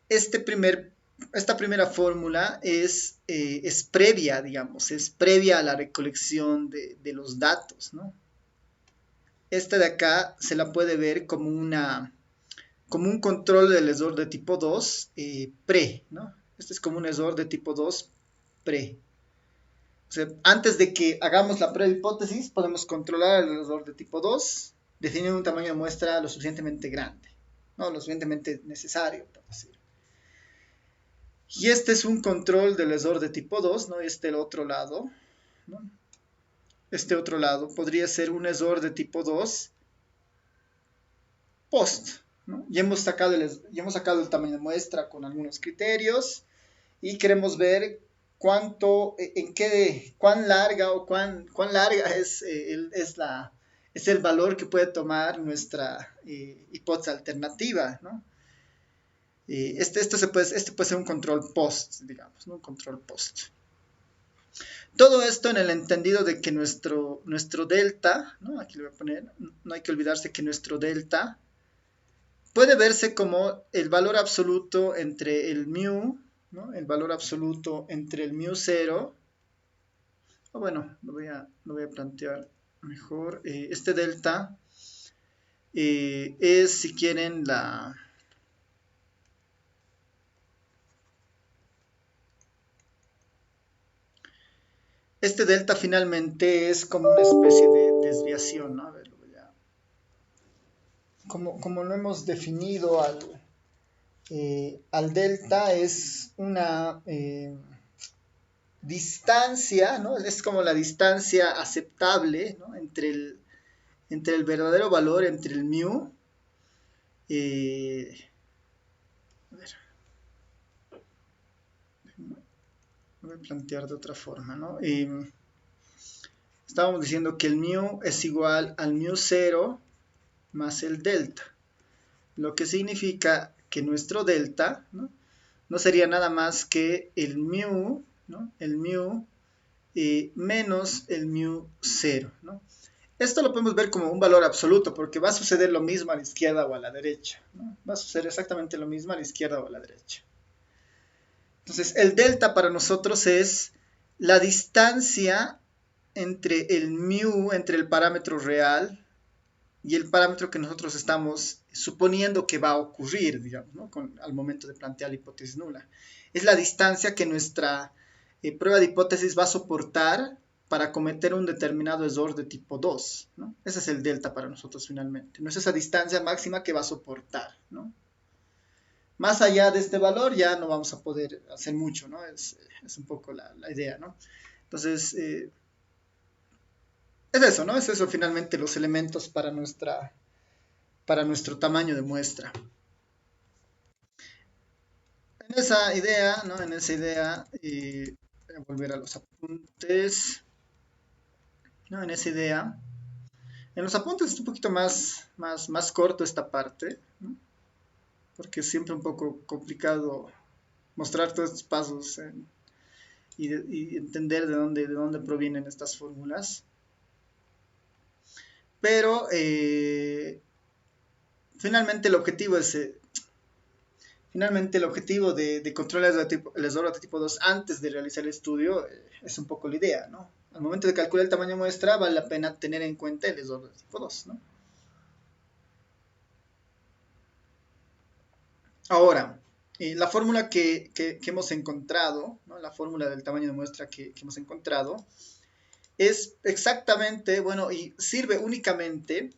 Esta primera fórmula es previa, digamos, es previa a la recolección de los datos, ¿no? Esta de acá se la puede ver como un control del error de tipo 2 pre, ¿no? Este es como un error de tipo 2 pre. O sea, antes de que hagamos la prueba de hipótesis, podemos controlar el error de tipo 2, definiendo un tamaño de muestra lo suficientemente grande, ¿no? Lo suficientemente necesario, por decir. Y este es un control del error de tipo 2, ¿no? Este el otro lado, ¿no? Este otro lado podría ser un error de tipo 2 post, ¿no? Ya hemos sacado el tamaño de muestra con algunos criterios y queremos ver cuán larga o cuán larga es el valor que puede tomar nuestra hipótesis alternativa, ¿no? Este puede ser un control post, digamos, ¿no? Un control post. Todo esto en el entendido de que nuestro delta, ¿no? Aquí lo voy a poner, no hay que olvidarse que nuestro delta puede verse como el valor absoluto entre el mu, ¿no? El valor absoluto entre el mu 0, o bueno, lo voy a plantear mejor. Este delta es, si quieren, este delta finalmente es como una especie de desviación, ¿no? A ver, como lo hemos definido al delta es una distancia, ¿no? Es como la distancia aceptable, ¿no? Entre el verdadero valor, entre el mu. A ver, voy a plantear de otra forma, ¿no? Estábamos diciendo que el mu es igual al mu0 más el delta, lo que significa que nuestro delta, ¿no? No sería nada más que el mu, ¿no? El mu menos el mu0, ¿no? Esto lo podemos ver como un valor absoluto porque va a suceder lo mismo a la izquierda o a la derecha, ¿no? Va a suceder exactamente lo mismo a la izquierda o a la derecha. Entonces, el delta para nosotros es la distancia entre el mu, entre el parámetro real y el parámetro que nosotros estamos suponiendo que va a ocurrir, digamos, ¿no? Al momento de plantear la hipótesis nula. Es la distancia que nuestra prueba de hipótesis va a soportar para cometer un determinado error de tipo 2, ¿no? Ese es el delta para nosotros finalmente, no es esa distancia máxima que va a soportar, ¿no? Más allá de este valor ya no vamos a poder hacer mucho, ¿no? Es un poco la idea, ¿no? Entonces, es eso, ¿no? Es eso finalmente los elementos para nuestro tamaño de muestra. En esa idea, ¿no? En esa idea, voy a volver a los apuntes, ¿no? En esa idea, en los apuntes es un poquito más corto esta parte, ¿no? Porque es siempre un poco complicado mostrar todos estos pasos y entender de dónde provienen estas fórmulas. Pero finalmente el objetivo es finalmente el objetivo de controlar el error de tipo 2 antes de realizar el estudio es un poco la idea, ¿no? Al momento de calcular el tamaño de muestra vale la pena tener en cuenta el error de tipo 2, ¿no? Ahora, la fórmula que hemos encontrado, ¿no? La fórmula del tamaño de muestra que hemos encontrado, es exactamente, bueno, y sirve únicamente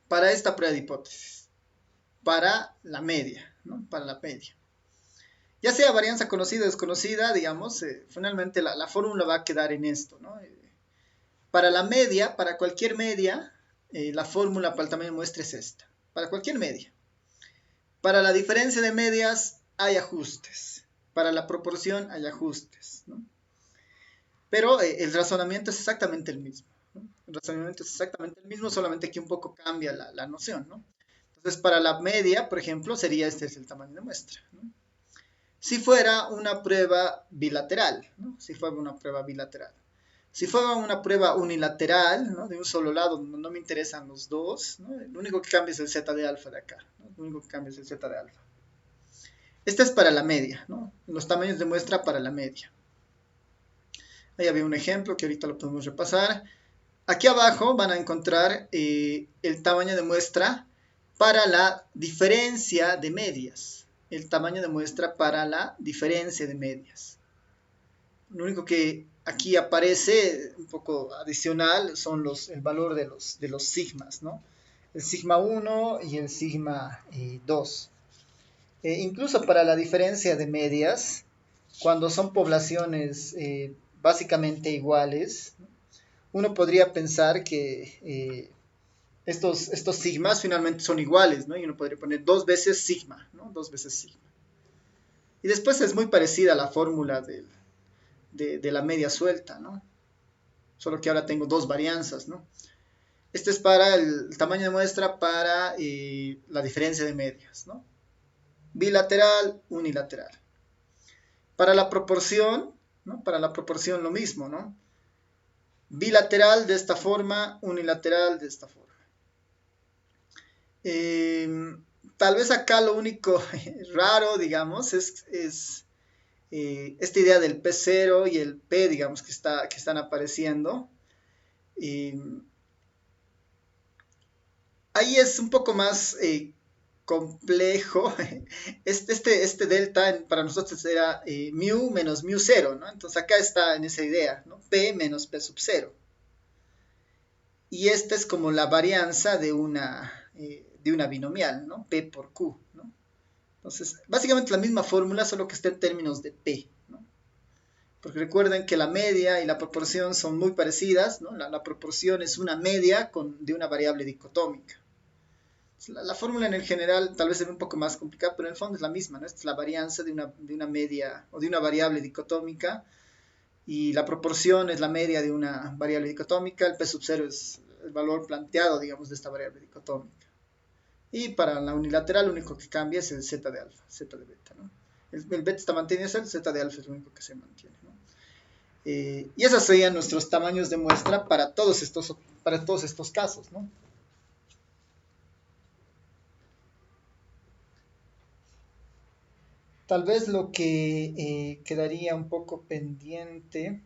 para esta prueba de hipótesis, para la media, ¿no? Para la media. Ya sea varianza conocida o desconocida, digamos, finalmente la fórmula va a quedar en esto, ¿no? Para la media, para cualquier media, la fórmula para el tamaño de muestra es esta, para cualquier media. Para la diferencia de medias hay ajustes, para la proporción hay ajustes, ¿no? Pero el razonamiento es exactamente el mismo, ¿no? El razonamiento es exactamente el mismo, solamente que un poco cambia la noción, ¿no? Entonces, para la media, por ejemplo, sería este es el tamaño de muestra, ¿no? Si fuera una prueba bilateral, ¿no? Si fuera una prueba bilateral. Si fuera una prueba unilateral, ¿no? De un solo lado, no me interesan los dos, ¿no? Lo único que cambia es el z de alfa de acá, ¿no? Lo único que cambia es el z de alfa. Esta es para la media, ¿no? Los tamaños de muestra para la media. Ahí había un ejemplo que ahorita lo podemos repasar. Aquí abajo van a encontrar el tamaño de muestra para la diferencia de medias. El tamaño de muestra para la diferencia de medias. Lo único que aquí aparece un poco adicional son el valor de los sigmas, ¿no? El sigma 1 y el sigma 2. Incluso para la diferencia de medias, cuando son poblaciones básicamente iguales, uno podría pensar que estos sigmas finalmente son iguales, ¿no? Y uno podría poner 2 veces sigma, ¿no? 2 veces sigma. Y después es muy parecida a la fórmula de la media suelta, ¿no? Solo que ahora tengo dos varianzas, ¿no? Este es para el tamaño de muestra para la diferencia de medias, ¿no? Bilateral, unilateral. Para la proporción, ¿no? Para la proporción lo mismo, ¿no? Bilateral de esta forma, unilateral de esta forma. Tal vez acá lo único raro, digamos, es esta idea del P0 y el P, digamos, que están apareciendo. Ahí es un poco más complejo. Este delta para nosotros era mu menos mu0, ¿no? Entonces acá está en esa idea, ¿no? P menos P sub 0. Y esta es como la varianza de una binomial, ¿no? P por Q, ¿no? Entonces, básicamente la misma fórmula, solo que está en términos de P, ¿no? Porque recuerden que la media y la proporción son muy parecidas, ¿no? La proporción es una media de una variable dicotómica. La fórmula en el general tal vez es un poco más complicada, pero en el fondo es la misma, ¿no? Esta es la varianza de una media o de una variable dicotómica y la proporción es la media de una variable dicotómica, el P sub 0 es el valor planteado, digamos, de esta variable dicotómica. Y para la unilateral lo único que cambia es el z de alfa, z de beta, ¿no? El beta está mantenido, el z de alfa es lo único que se mantiene, ¿no? Y esos serían nuestros tamaños de muestra para todos estos casos, ¿no? Tal vez lo que quedaría un poco pendiente,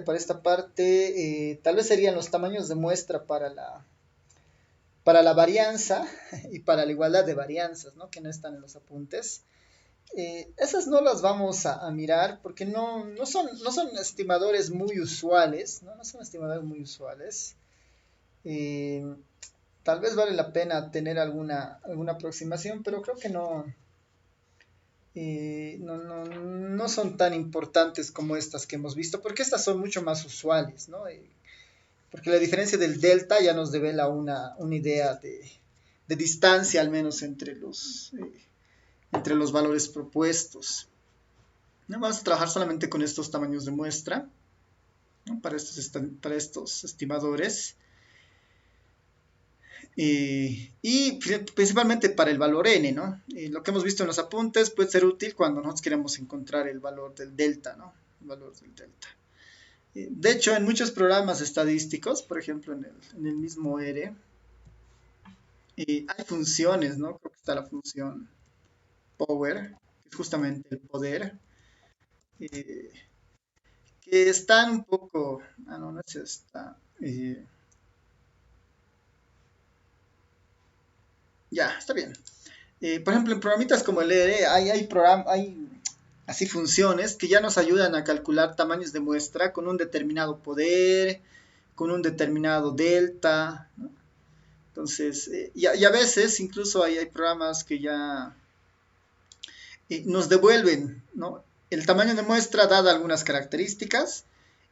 para esta parte, tal vez serían los tamaños de muestra para la varianza y para la igualdad de varianzas, ¿no? Que no están en los apuntes. Esas no las vamos a mirar porque no son estimadores muy usuales, ¿no? No son estimadores muy usuales. Eh, Tal vez vale la pena tener alguna aproximación, pero creo que no son tan importantes como estas que hemos visto, porque estas son mucho más usuales, ¿no? Porque la diferencia del delta ya nos devela una idea de distancia, al menos entre los valores propuestos. ¿No? Vamos a trabajar solamente con estos tamaños de muestra, ¿no? Para estos estimadores. Y principalmente para el valor n, ¿no? Lo que hemos visto en los apuntes puede ser útil cuando nosotros queremos encontrar el valor del delta, ¿no? El valor del delta. De hecho, en muchos programas estadísticos, por ejemplo en el mismo R, hay funciones, ¿no? Creo que está la función power, que es justamente el poder, eh, que están un poco, no es esta, ya, está bien. Por ejemplo, en programitas como el ER hay así funciones que ya nos ayudan a calcular tamaños de muestra con un determinado poder, con un determinado delta, ¿no? Entonces, y a veces incluso hay programas que ya nos devuelven, ¿no? El tamaño de muestra dada algunas características,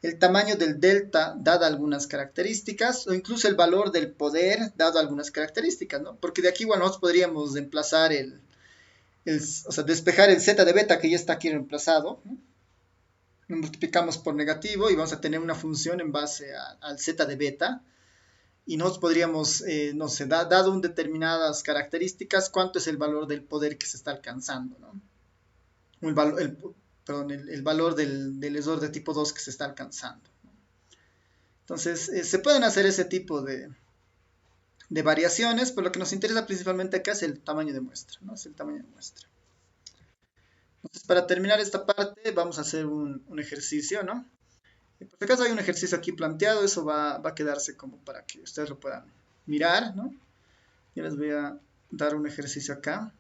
el tamaño del delta dada algunas características, o incluso el valor del poder dado algunas características, ¿no? Porque de aquí igual nosotros podríamos emplazar o sea, despejar el z de beta que ya está aquí reemplazado, ¿no? Lo multiplicamos por negativo y vamos a tener una función en base al z de beta. Y nosotros podríamos, no sé, dado un determinadas características, cuánto es el valor del poder que se está alcanzando, ¿no? Perdón, el valor del lesor de tipo 2 que se está alcanzando. Entonces, se pueden hacer ese tipo de variaciones, pero lo que nos interesa principalmente acá es el tamaño de muestra, ¿no? Es el tamaño de muestra. Entonces, para terminar esta parte, vamos a hacer un ejercicio, ¿no? Por si acaso hay un ejercicio aquí planteado, eso va a quedarse como para que ustedes lo puedan mirar, ¿no? Yo les voy a dar un ejercicio acá.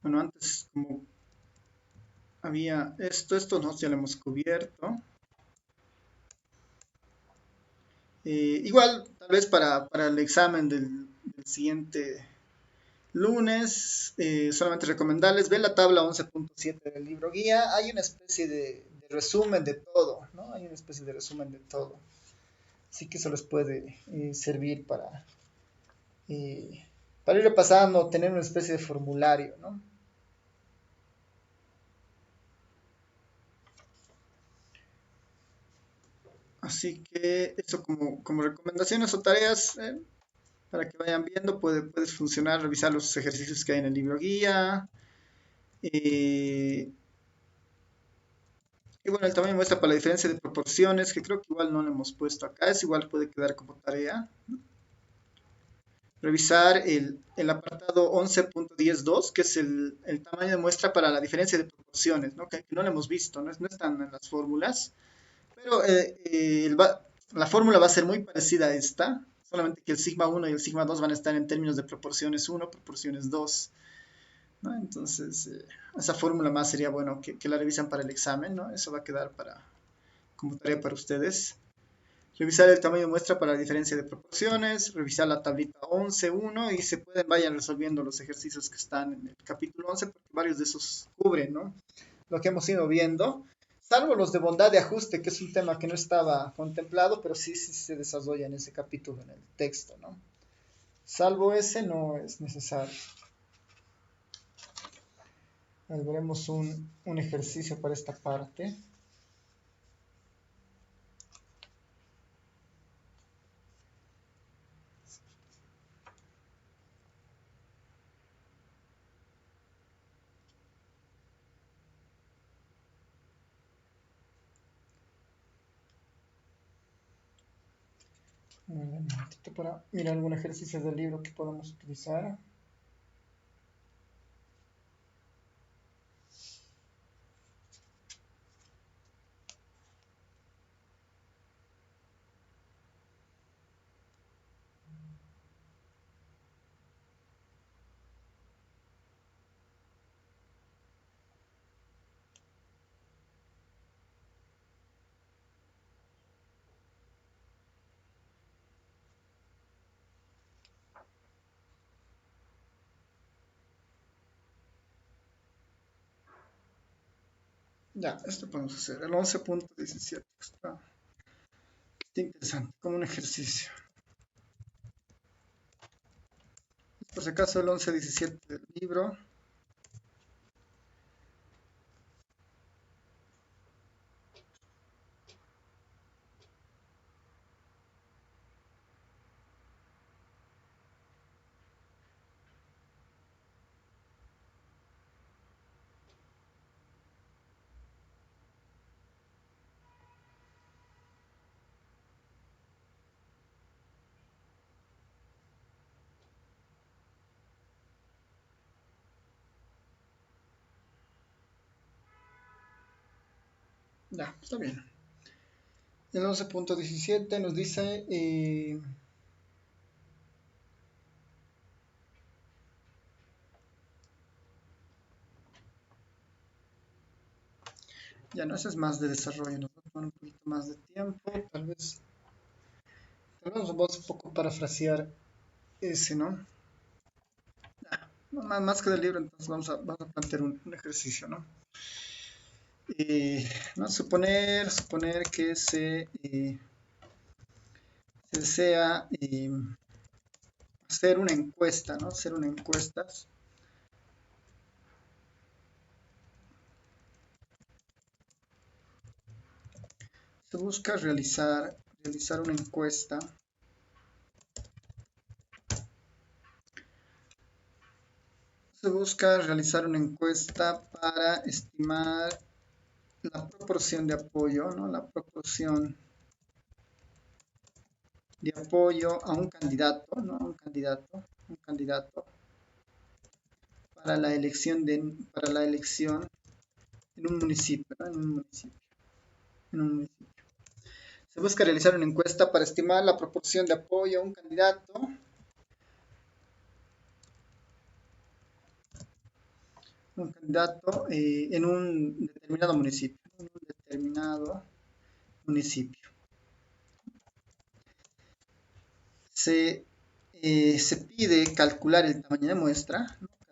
Bueno, antes como había esto nosotros ya lo hemos cubierto. Igual, tal vez para el examen del siguiente lunes, solamente recomendarles, ver la tabla 11.7 del libro guía, hay una especie de resumen de todo, ¿no? Hay una especie de resumen de todo. Así que eso les puede servir para ir repasando, tener una especie de formulario, ¿no? Así que eso como recomendaciones o tareas, para que vayan viendo, puedes funcionar, revisar los ejercicios que hay en el libro guía. Eh, y bueno, el tamaño muestra para la diferencia de proporciones, que creo que igual no lo hemos puesto acá, es igual puede quedar como tarea, ¿no? Revisar el apartado 11.10.2, que es el tamaño de muestra para la diferencia de proporciones, ¿no? Que no lo hemos visto, no están en las fórmulas, pero la fórmula va a ser muy parecida a esta, solamente que el sigma 1 y el sigma 2 van a estar en términos de proporciones 1, proporciones 2, ¿no? Entonces, esa fórmula más sería bueno que la revisan para el examen, ¿no? Eso va a quedar como tarea para ustedes. Revisar el tamaño de muestra para la diferencia de proporciones, revisar la tablita 11.1 y vayan resolviendo los ejercicios que están en el capítulo 11 porque varios de esos cubren, ¿no? Lo que hemos ido viendo, salvo los de bondad de ajuste, que es un tema que no estaba contemplado, pero sí se desarrolla en ese capítulo, en el texto, ¿no? Salvo ese, no es necesario. Veremos un ejercicio para esta parte. Un momentito para mirar algún ejercicio del libro que podamos utilizar. Ya, esto podemos hacer. El 11.17 está interesante, como un ejercicio. Por si acaso el 11.17 del libro. Ya, está bien. El 11.17 nos dice... ya no, eso es más de desarrollo, nos va a tomar un poquito más de tiempo, tal vez nos vamos un poco parafrasear ese, ¿no? Más que del libro, entonces vamos a plantear un ejercicio, ¿no? Vamos a suponer que se desea hacer una encuesta, ¿no? Hacer una encuesta. Se busca realizar una encuesta para estimar la proporción de apoyo, ¿no? La proporción de apoyo a un candidato, ¿no? Un candidato para la elección en un municipio, ¿no? En un municipio. Se busca realizar una encuesta para estimar la proporción de apoyo a un candidato en un determinado municipio. Se pide calcular el tamaño de muestra, ¿no? Se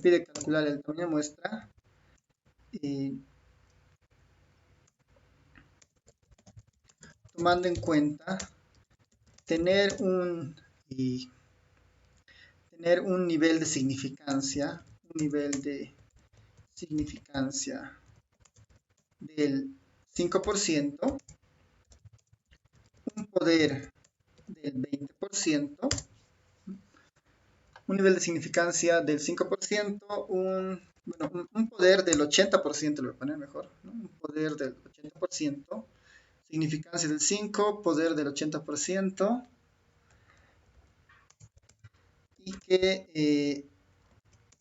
pide calcular el tamaño de muestra tomando en cuenta tener un nivel de significancia, del 5%, un poder del 20%, un nivel de significancia del 5%, un poder del 80%, lo voy a poner mejor, ¿no? Un poder del 80%, significancia del 5%, poder del 80%, y que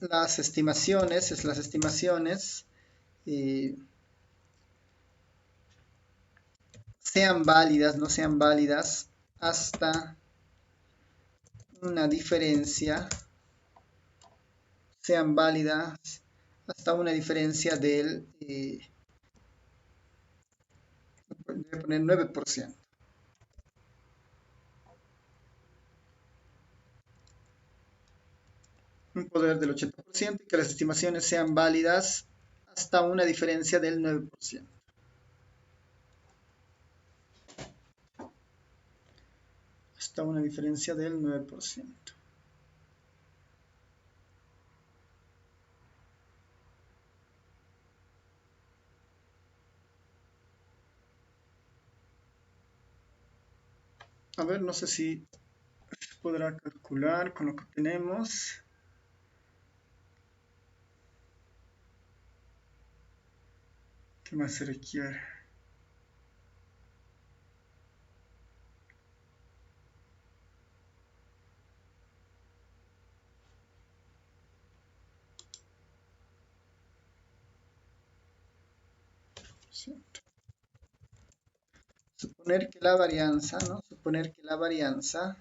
las estimaciones sean válidas, no sean válidas hasta una diferencia, sean válidas hasta una diferencia del, voy a poner 9%. Un poder del 80% y que las estimaciones sean válidas hasta una diferencia del 9%. Hasta una diferencia del 9%. A ver, no sé si podrá calcular con lo que tenemos. ¿Qué más se requiere? Sí. Suponer que la varianza, ¿no? Suponer que la varianza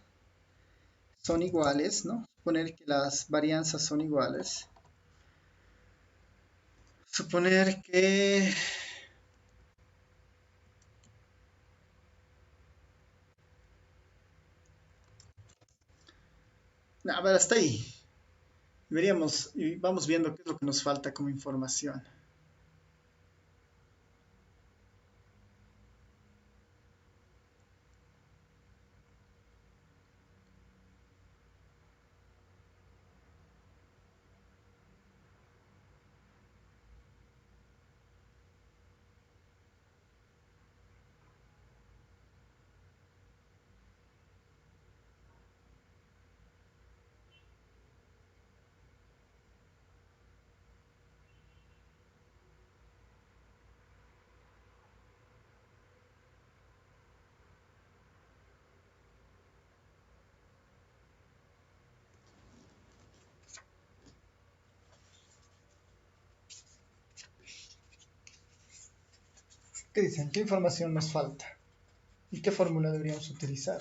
son iguales, ¿no? Suponer que las varianzas son iguales. Suponer que a ver, hasta ahí. Veríamos y vamos viendo qué es lo que nos falta como información. ¿Qué dicen? ¿Qué información nos falta? ¿Y qué fórmula deberíamos utilizar?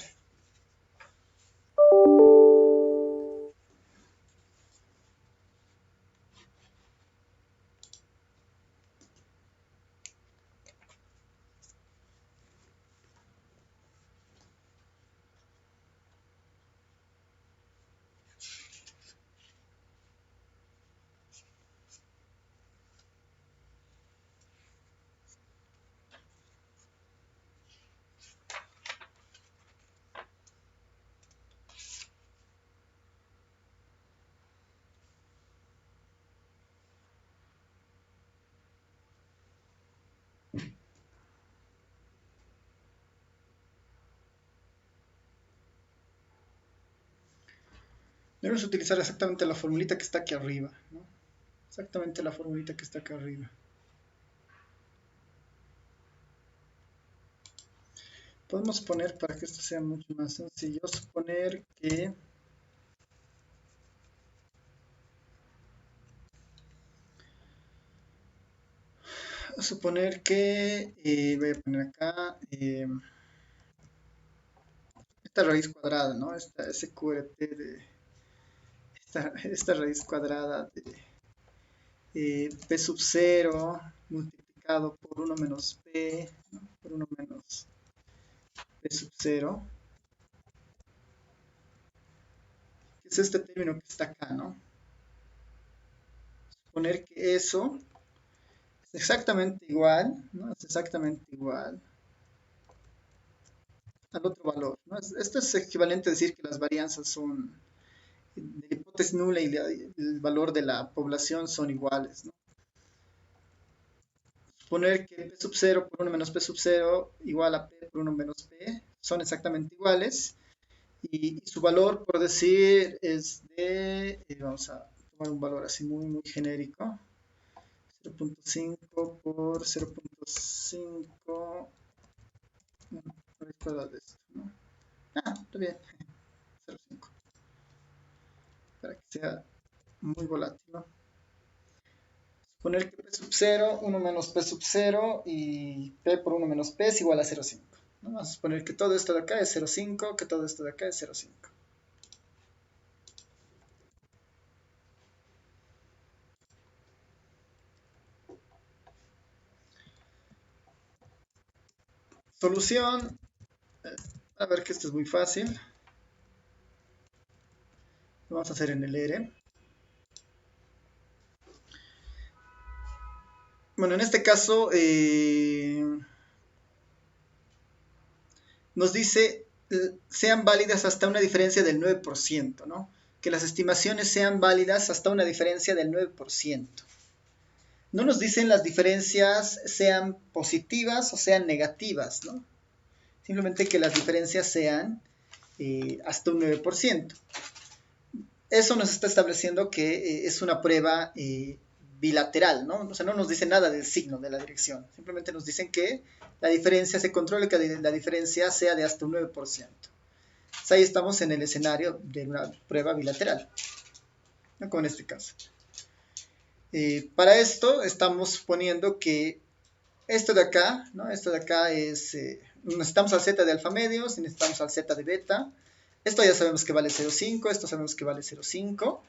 Debemos utilizar exactamente la formulita que está aquí arriba, ¿no? Exactamente la formulita que está acá arriba. Podemos poner, para que esto sea mucho más sencillo, suponer que voy a poner acá esta raíz cuadrada, ¿no? Esta SQRT de esta raíz cuadrada de P sub 0 multiplicado por 1 menos P, ¿no? Por 1 menos P sub 0, que es este término que está acá, ¿no? Suponer que eso es exactamente igual, ¿no? Es exactamente igual al otro valor, ¿no? Esto es equivalente a decir que las varianzas son de la hipótesis nula y el valor de la población son iguales, ¿no? Suponer que P sub 0 por 1 menos P sub 0 igual a P por 1 menos P son exactamente iguales y su valor, por decir, es de, vamos a tomar un valor así muy genérico, 0.5 por 0.5, no recuerdo de esto, ¿no? Está bien, 0.5, para que sea muy volátil, ¿no? Poner que P sub 0, 1 menos P sub 0 y P por 1 menos P es igual a 0.5. ¿No? Vamos a suponer que todo esto de acá es 0.5, que todo esto de acá es 0.5. solución, a ver que esto es muy fácil. Lo vamos a hacer en el R. Bueno, en este caso nos dice sean válidas hasta una diferencia del 9%, ¿no? Que las estimaciones sean válidas hasta una diferencia del 9%. No nos dicen las diferencias sean positivas o sean negativas, ¿no? Simplemente que las diferencias sean hasta un 9%. Eso nos está estableciendo que es una prueba bilateral, ¿no? O sea, no nos dice nada del signo de la dirección. Simplemente nos dicen que la diferencia se controla, que la diferencia sea de hasta un 9%. Entonces ahí estamos en el escenario de una prueba bilateral, ¿no? Como en este caso. Para esto estamos poniendo que esto de acá, ¿no? Esto de acá es, necesitamos al z de alfa medios y necesitamos al z de beta. Esto ya sabemos que vale 0,5, esto sabemos que vale 0,5.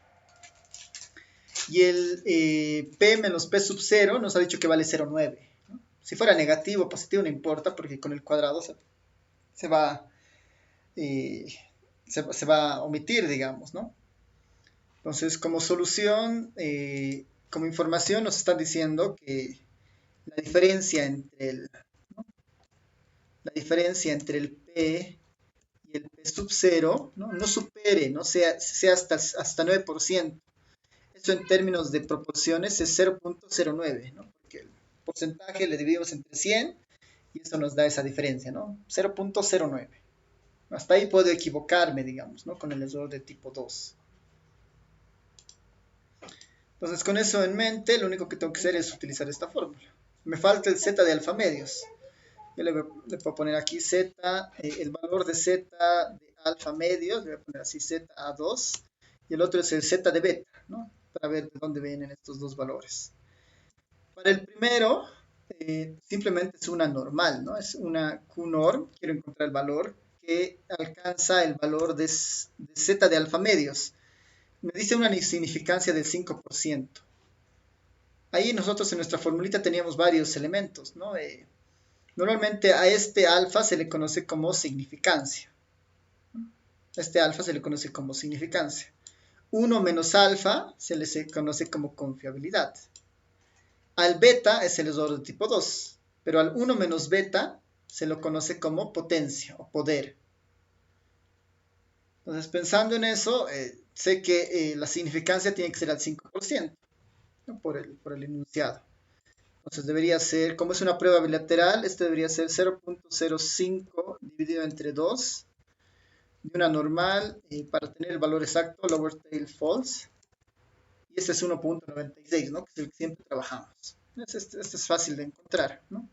Y el P menos P sub 0 nos ha dicho que vale 0,9, ¿no? Si fuera negativo o positivo no importa porque con el cuadrado se va a omitir, digamos, ¿no? Entonces, como solución, como información nos están diciendo que la diferencia entre el, ¿no? La diferencia entre el P y el P sub 0 no supere, no sea hasta 9%. Esto en términos de proporciones es 0.09, ¿no? Porque el porcentaje le dividimos entre 100 y eso nos da esa diferencia, ¿no? 0.09. Hasta ahí puedo equivocarme, digamos, ¿no? Con el error de tipo 2. Entonces, con eso en mente, lo único que tengo que hacer es utilizar esta fórmula. Me falta el z de alfa medios. Yo le puedo poner aquí z, el valor de z de alfa medios, le voy a poner así z(A2), y el otro es el z de beta, ¿no? Para ver de dónde vienen estos dos valores. Para el primero, simplemente es una normal, ¿no? Es una Q-norm, quiero encontrar el valor que alcanza el valor de z de alfa medios. Me dice una significancia del 5%. Ahí nosotros en nuestra formulita teníamos varios elementos, ¿no? Normalmente a este alfa se le conoce como significancia. A este alfa se le conoce como significancia. 1 menos alfa se le conoce como confiabilidad. Al beta es el error de tipo 2, pero al 1 menos beta se lo conoce como potencia o poder. Entonces, pensando en eso, sé que la significancia tiene que ser al 5%, ¿no? por el enunciado. Entonces debería ser, como es una prueba bilateral, este debería ser 0.05 dividido entre 2 de una normal para tener el valor exacto, lower tail false. Y este es 1.96, ¿no? Que es el que siempre trabajamos. Este es fácil de encontrar, ¿no?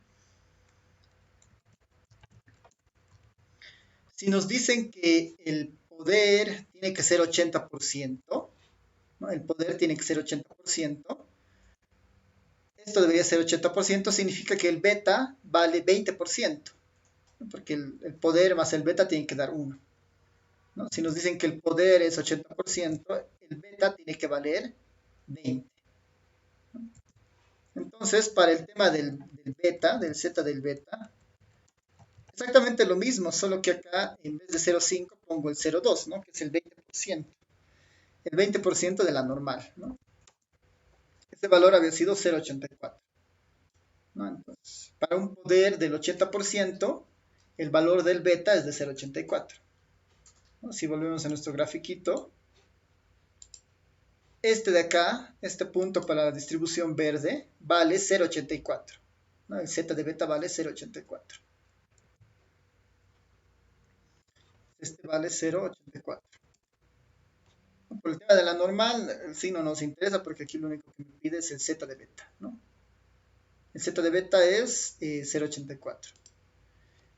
Si nos dicen que el poder tiene que ser 80%, ¿no? El poder tiene que ser 80%. Esto debería ser 80%, significa que el beta vale 20%, ¿no? Porque el poder más el beta tiene que dar 1. ¿No? Si nos dicen que el poder es 80%, el beta tiene que valer 20. ¿No? Entonces, para el tema del beta, del z del beta, exactamente lo mismo, solo que acá en vez de 0,5 pongo el 0,2, ¿no? Que es el 20%. El 20% de la normal, ¿no? Este valor había sido 0,84. ¿No? Entonces, para un poder del 80%, el valor del beta es de 0,84. ¿No? Si volvemos a nuestro grafiquito, este de acá, este punto para la distribución verde, vale 0,84. ¿No? El z de beta vale 0,84. Este vale 0,84. Por el tema de la normal, el signo no nos interesa porque aquí lo único que me pide es el z de beta, ¿no? El z de beta es 0,84.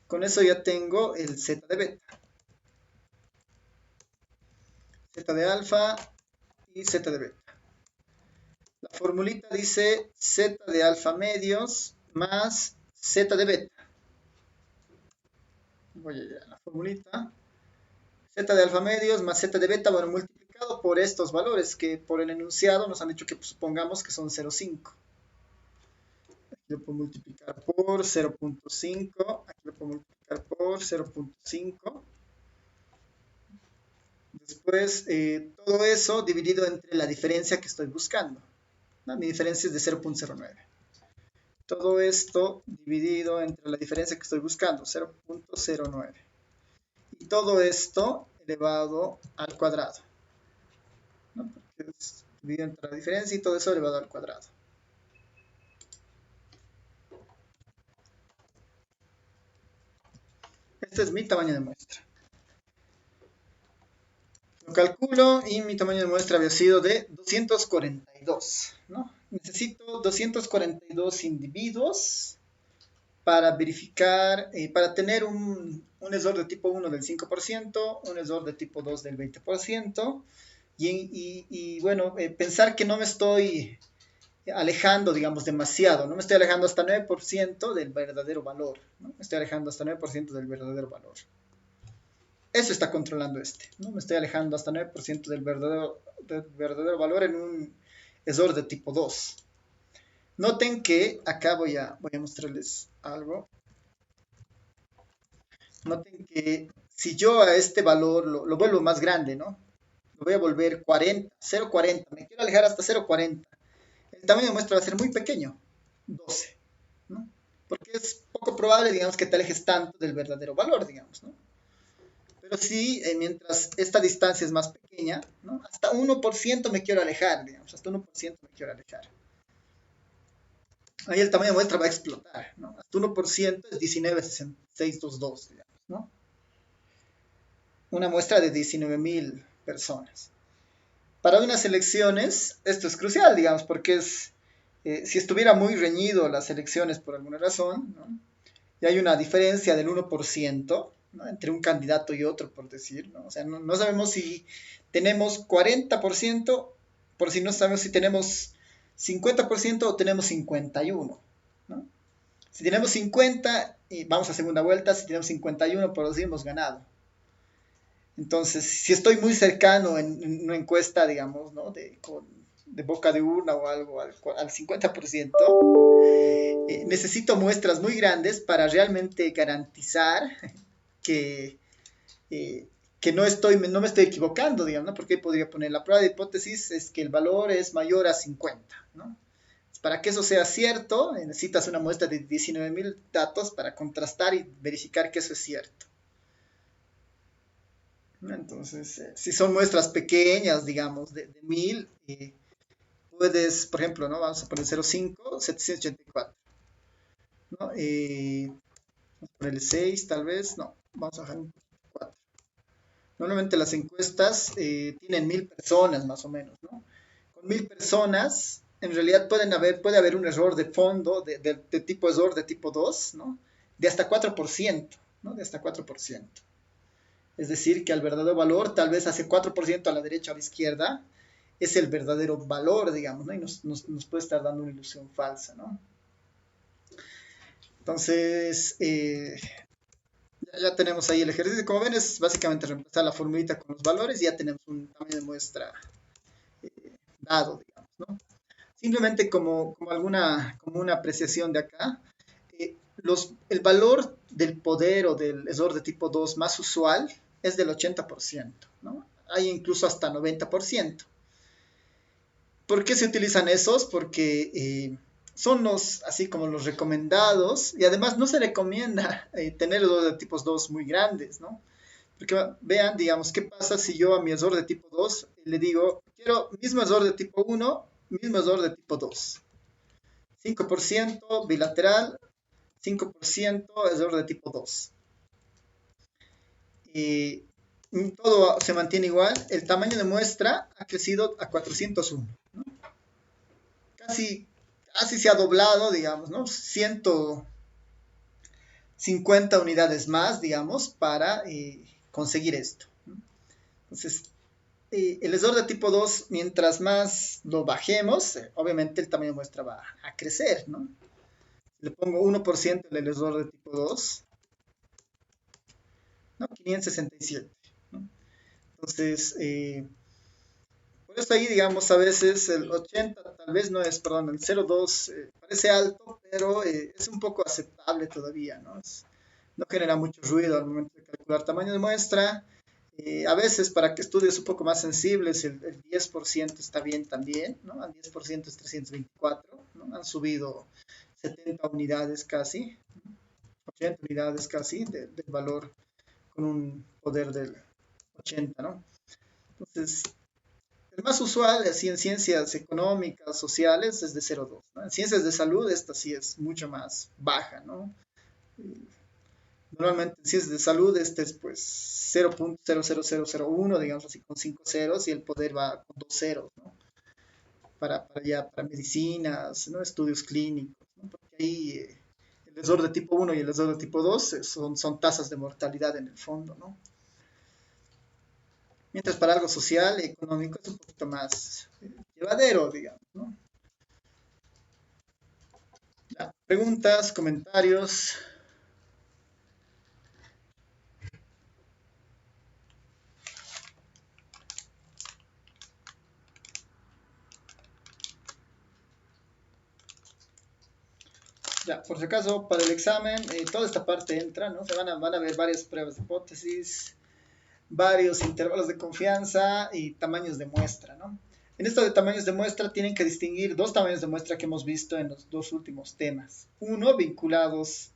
Con eso ya tengo el z de beta. Z de alfa y z de beta. La formulita dice z de alfa medios más z de beta. Voy a la formulita. Z de alfa medios más z de beta, bueno, multiplicado por estos valores que por el enunciado nos han dicho que supongamos que son 0,5. Aquí lo puedo multiplicar por 0.5, aquí lo puedo puedo multiplicar por 0.5. Después, todo eso dividido entre la diferencia que estoy buscando, ¿no? Mi diferencia es de 0.09. Todo esto dividido entre la diferencia que estoy buscando, 0.09. Y todo esto elevado al cuadrado, ¿no? Porque es dividido entre la diferencia y todo eso elevado al cuadrado. Este es mi tamaño de muestra. Lo calculo y mi tamaño de muestra había sido de 242, ¿no? Necesito 242 individuos para verificar, para tener un ESOR de tipo 1 del 5%, un ESOR de tipo 2 del 20%, y bueno, pensar que no me estoy alejando, digamos, demasiado, no me estoy alejando hasta 9% del verdadero valor, ¿no? Me estoy alejando hasta 9% del verdadero valor. Eso está controlando ¿no? Me estoy alejando hasta 9% del verdadero valor en un ESOR de tipo 2. Noten que acá voy a mostrarles algo. Noten que si yo a este valor lo vuelvo más grande, ¿no? Lo voy a volver 40, 0.40. Me quiero alejar hasta 0.40. El tamaño de muestra va a ser muy pequeño, 12, ¿no? Porque es poco probable, digamos, que te alejes tanto del verdadero valor, digamos, ¿no? Pero sí, mientras esta distancia es más pequeña, ¿no? Hasta 1% me quiero alejar, digamos, hasta 1% me quiero alejar. Ahí el tamaño de muestra va a explotar, ¿no? Hasta 1% es 19,622, digamos, ¿no? Una muestra de 19,000 personas. Para unas elecciones, esto es crucial, digamos, porque si estuviera muy reñido las elecciones por alguna razón, ¿no? Y hay una diferencia del 1%, ¿no? Entre un candidato y otro, por decir, ¿no? O sea, no sabemos si tenemos 40%, por si no sabemos si tenemos 50% o tenemos 51%, ¿no? Si tenemos 50, vamos a segunda vuelta, si tenemos 51, por decir, hemos ganado. Entonces, si estoy muy cercano en una encuesta, digamos, ¿no? de boca de urna o algo al 50%, necesito muestras muy grandes para realmente garantizar que, que no me estoy equivocando, digamos, ¿no? Porque podría poner la prueba de hipótesis es que el valor es mayor a 50, ¿no? Para que eso sea cierto, necesitas una muestra de 19,000 datos para contrastar y verificar que eso es cierto. Entonces, si son muestras pequeñas, digamos, de 1000, puedes, por ejemplo, ¿no? Vamos a poner 0,5, 784, ¿no? Vamos a ponerle 6, tal vez, no, vamos a bajar un 4. Normalmente las encuestas tienen 1000 personas, más o menos, ¿no? Con 1000 personas, en realidad puede haber un error de fondo de tipo error de tipo 2, ¿no? De hasta 4%, ¿no? De hasta 4%. Es decir, que al verdadero valor, tal vez hace 4% a la derecha o a la izquierda, es el verdadero valor, digamos, ¿no? Y nos puede estar dando una ilusión falsa, ¿no? Entonces, ya tenemos ahí el ejercicio. Como ven, es básicamente reemplazar la formulita con los valores y ya tenemos un tamaño de muestra dado, digamos, ¿no? Simplemente como una apreciación de acá, el valor del poder o del ESOR de tipo 2 más usual es del 80%, ¿no? Hay incluso hasta 90%. ¿Por qué se utilizan esos? Porque son así como los recomendados, y además no se recomienda tener ESOR de tipos 2 muy grandes, ¿no? Porque vean, digamos, ¿qué pasa si yo a mi ESOR de tipo 2 le digo, quiero mismo ESOR de tipo 1, mismo ESOR de tipo 2? 5% bilateral, 5% ESOR de tipo 2. Y todo se mantiene igual. El tamaño de muestra ha crecido a 401, ¿no? Casi se ha doblado, digamos, ¿no? 150 unidades más, digamos, para conseguir esto, ¿no? Entonces, el ESOR de tipo 2, mientras más lo bajemos, obviamente el tamaño de muestra va a crecer, ¿no? Le pongo 1% en el ESOR de tipo 2, ¿no? 567, ¿no? Entonces, por eso ahí, digamos, a veces el 80 tal vez no es, perdón, el 0,2 parece alto, pero es un poco aceptable todavía, ¿no? no genera mucho ruido al momento de calcular tamaño de muestra. A veces para que estudios un poco más sensibles el 10% está bien también, ¿no? Al 10% es 324, ¿no? Han subido 70 unidades casi, 80 unidades casi del valor con un poder del 80, ¿no? Entonces, el más usual, así en ciencias económicas, sociales, es de 0,2, ¿no? En ciencias de salud, esta sí es mucho más baja, ¿no? Normalmente en ciencias de salud, este es pues 0,00001, digamos así, con 5 ceros, y el poder va con 2 ceros, ¿no? Para medicinas, ¿no? Estudios clínicos, ¿no? Porque ahí el error de tipo 1 y el error de tipo 2 son tasas de mortalidad en el fondo, ¿no? Mientras para algo social y económico es un poquito más llevadero, digamos, ¿no? Ya, preguntas, comentarios. Ya, por si acaso, para el examen, toda esta parte entra, ¿no? Van a ver varias pruebas de hipótesis, varios intervalos de confianza y tamaños de muestra, ¿no? En esto de tamaños de muestra tienen que distinguir dos tamaños de muestra que hemos visto en los dos últimos temas. Uno, vinculados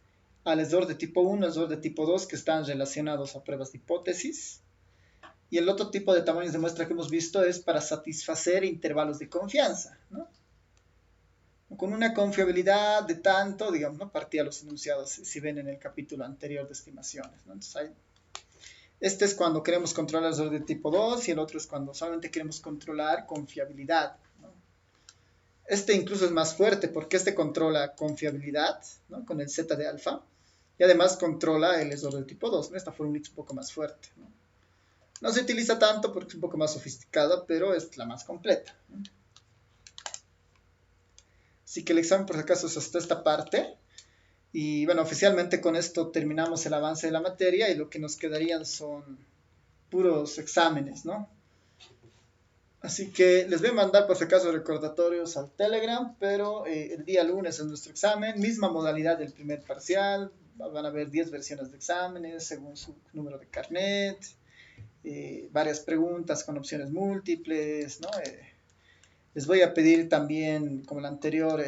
al ESDOR de tipo 1, ESDOR de tipo 2, que están relacionados a pruebas de hipótesis. Y el otro tipo de tamaños de muestra que hemos visto es para satisfacer intervalos de confianza, ¿no? Con una confiabilidad de tanto, digamos, ¿no? Partía los enunciados, si ven en el capítulo anterior de estimaciones, ¿no? Entonces, este es cuando queremos controlar el de tipo 2 y el otro es cuando solamente queremos controlar confiabilidad, ¿no? Este incluso es más fuerte porque este controla confiabilidad, ¿no? Con el Z de alfa y además controla el ESOR del tipo 2, ¿no? Esta fórmula es un poco más fuerte, ¿no? No se utiliza tanto porque es un poco más sofisticada, pero es la más completa, ¿no? Así que el examen por si acaso es hasta esta parte. Y bueno, oficialmente con esto terminamos el avance de la materia y lo que nos quedarían son puros exámenes, ¿no? Así que les voy a mandar por si acaso recordatorios al Telegram, pero el día lunes es nuestro examen, misma modalidad del primer parcial, van a haber 10 versiones de exámenes según su número de carnet, varias preguntas con opciones múltiples, ¿no? Les voy a pedir también, como el anterior,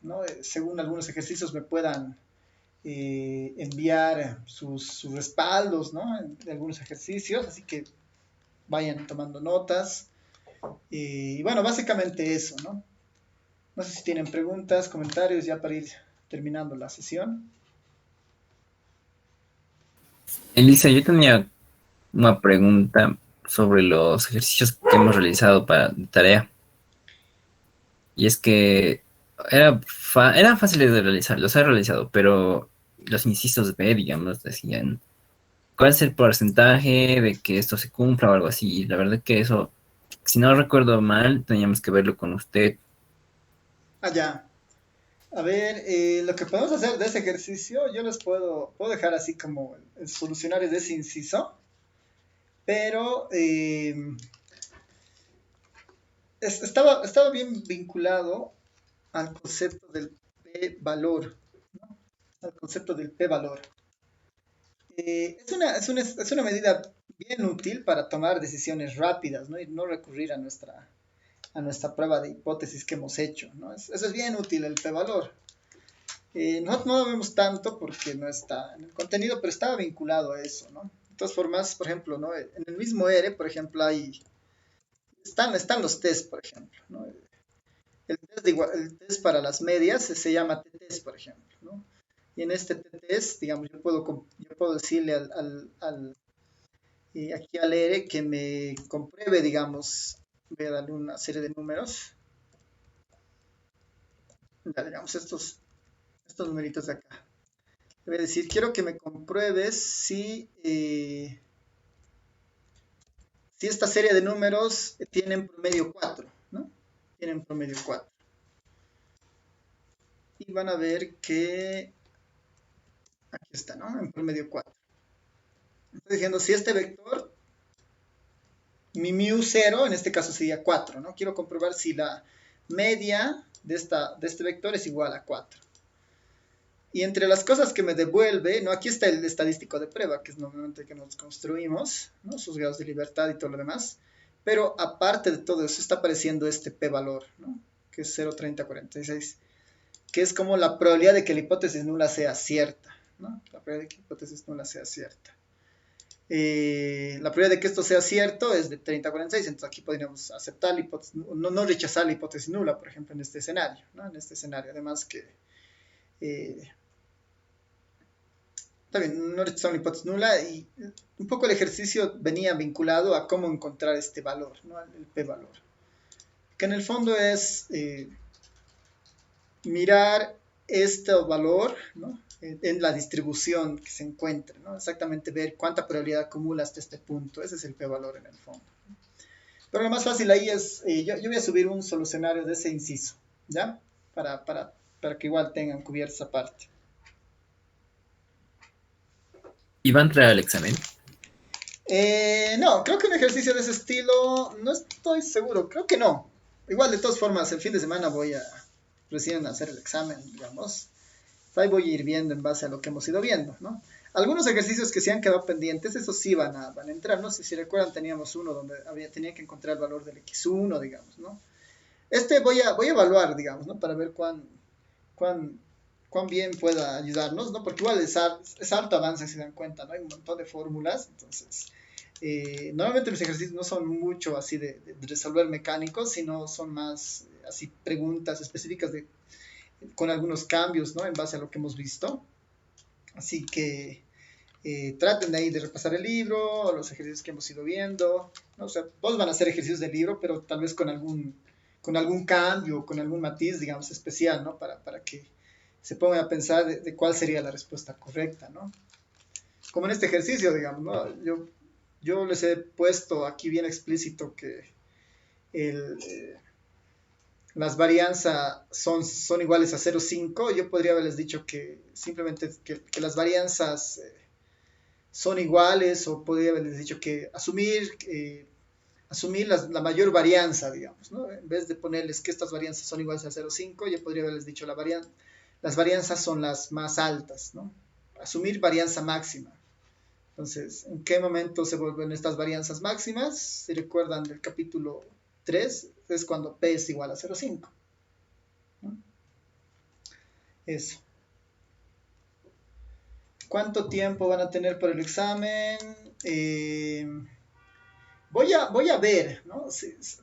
¿no? Según algunos ejercicios me puedan enviar sus respaldos, ¿no? De algunos ejercicios, así que vayan tomando notas. Y bueno, básicamente eso, ¿no? No sé si tienen preguntas, comentarios ya para ir terminando la sesión. Elisa, yo tenía una pregunta sobre los ejercicios que hemos realizado para tarea. Y es que eran fáciles de realizar, los he realizado, pero los incisos B, digamos, decían cuál es el porcentaje de que esto se cumpla o algo así. Y la verdad que eso, si no recuerdo mal, teníamos que verlo con usted. Allá. A ver, lo que podemos hacer de ese ejercicio, yo les puedo dejar así como el solucionario de ese inciso, pero estaba bien vinculado al concepto del p-valor, ¿no? Al concepto del p-valor. Es una medida bien útil para tomar decisiones rápidas, ¿no? Y no recurrir a nuestra prueba de hipótesis que hemos hecho, ¿no? Eso es bien útil, el p-valor. No lo vemos tanto porque no está en el contenido, pero estaba vinculado a eso, ¿no? De todas formas, por ejemplo, ¿no? En el mismo R, por ejemplo, están los test, por ejemplo, ¿no? El test para las medias se llama t-test, por ejemplo, ¿no? Y en este t-test, digamos, yo puedo decirle aquí al R que me compruebe, digamos, voy a darle una serie de números, ya, digamos, estos numeritos de acá. Le voy a decir, quiero que me compruebes si esta serie de números tienen promedio 4, ¿no? Tienen promedio 4. Y van a ver que aquí está, ¿no? En promedio 4. Estoy diciendo, si este vector, mi mu 0, en este caso sería 4, ¿no? Quiero comprobar si la media de este vector es igual a 4. Y entre las cosas que me devuelve, ¿no? Aquí está el estadístico de prueba, que es normalmente que nos construimos, ¿no? Sus grados de libertad y todo lo demás. Pero aparte de todo eso, está apareciendo este p-valor, ¿no? Que es 0,3046, que es como la probabilidad de que la hipótesis nula sea cierta, ¿no? La probabilidad de que la hipótesis nula sea cierta. La probabilidad de que esto sea cierto es de 30,46, entonces aquí podríamos aceptar la hipótesis, no rechazar la hipótesis nula, por ejemplo, en este escenario, ¿no? En este escenario, además que está bien, no rechazar una hipótesis nula y un poco el ejercicio venía vinculado a cómo encontrar este valor, ¿no? El p-valor, que en el fondo es mirar este valor, ¿no? En la distribución que se encuentra, ¿no? Exactamente ver cuánta probabilidad acumula hasta este punto. Ese es el p-valor en el fondo. Pero lo más fácil ahí es, yo voy a subir un solucionario de ese inciso, ¿ya? Para que igual tengan cubierta esa parte. ¿Y va a entrar al examen? No, creo que un ejercicio de ese estilo, no estoy seguro, creo que no. Igual, de todas formas, el fin de semana voy a recién hacer el examen, digamos. Ahí voy a ir viendo en base a lo que hemos ido viendo, ¿no? Algunos ejercicios que se han quedado pendientes, esos sí van a entrar, no sé si recuerdan, teníamos uno donde tenía que encontrar el valor del X1, digamos, ¿no? Este voy a evaluar, digamos, ¿no? Para ver cuán, cuán bien pueda ayudarnos, ¿no? Porque igual es harto avance, si se dan cuenta, ¿no? Hay un montón de fórmulas, entonces, normalmente los ejercicios no son mucho así de resolver mecánicos, sino son más así preguntas específicas con algunos cambios, ¿no? En base a lo que hemos visto. Así que traten de ahí de repasar el libro, los ejercicios que hemos ido viendo, ¿no? O sea, todos van a ser ejercicios del libro, pero tal vez con algún cambio, con algún matiz, digamos, especial, ¿no? Para que se pongan a pensar de cuál sería la respuesta correcta, ¿no? Como en este ejercicio, digamos, ¿no? Yo les he puesto aquí bien explícito que el, las varianzas son iguales a 0,5, yo podría haberles dicho que simplemente que las varianzas son iguales, o podría haberles dicho que asumir la mayor varianza, digamos, ¿no? En vez de ponerles que estas varianzas son iguales a 0,5, yo podría haberles dicho las varianzas son las más altas, ¿no? Asumir varianza máxima. Entonces, ¿en qué momento se vuelven estas varianzas máximas? Si recuerdan del capítulo 3, es cuando P es igual a 0,5, ¿no? Eso. ¿Cuánto tiempo van a tener para el examen? Voy a ver, ¿no?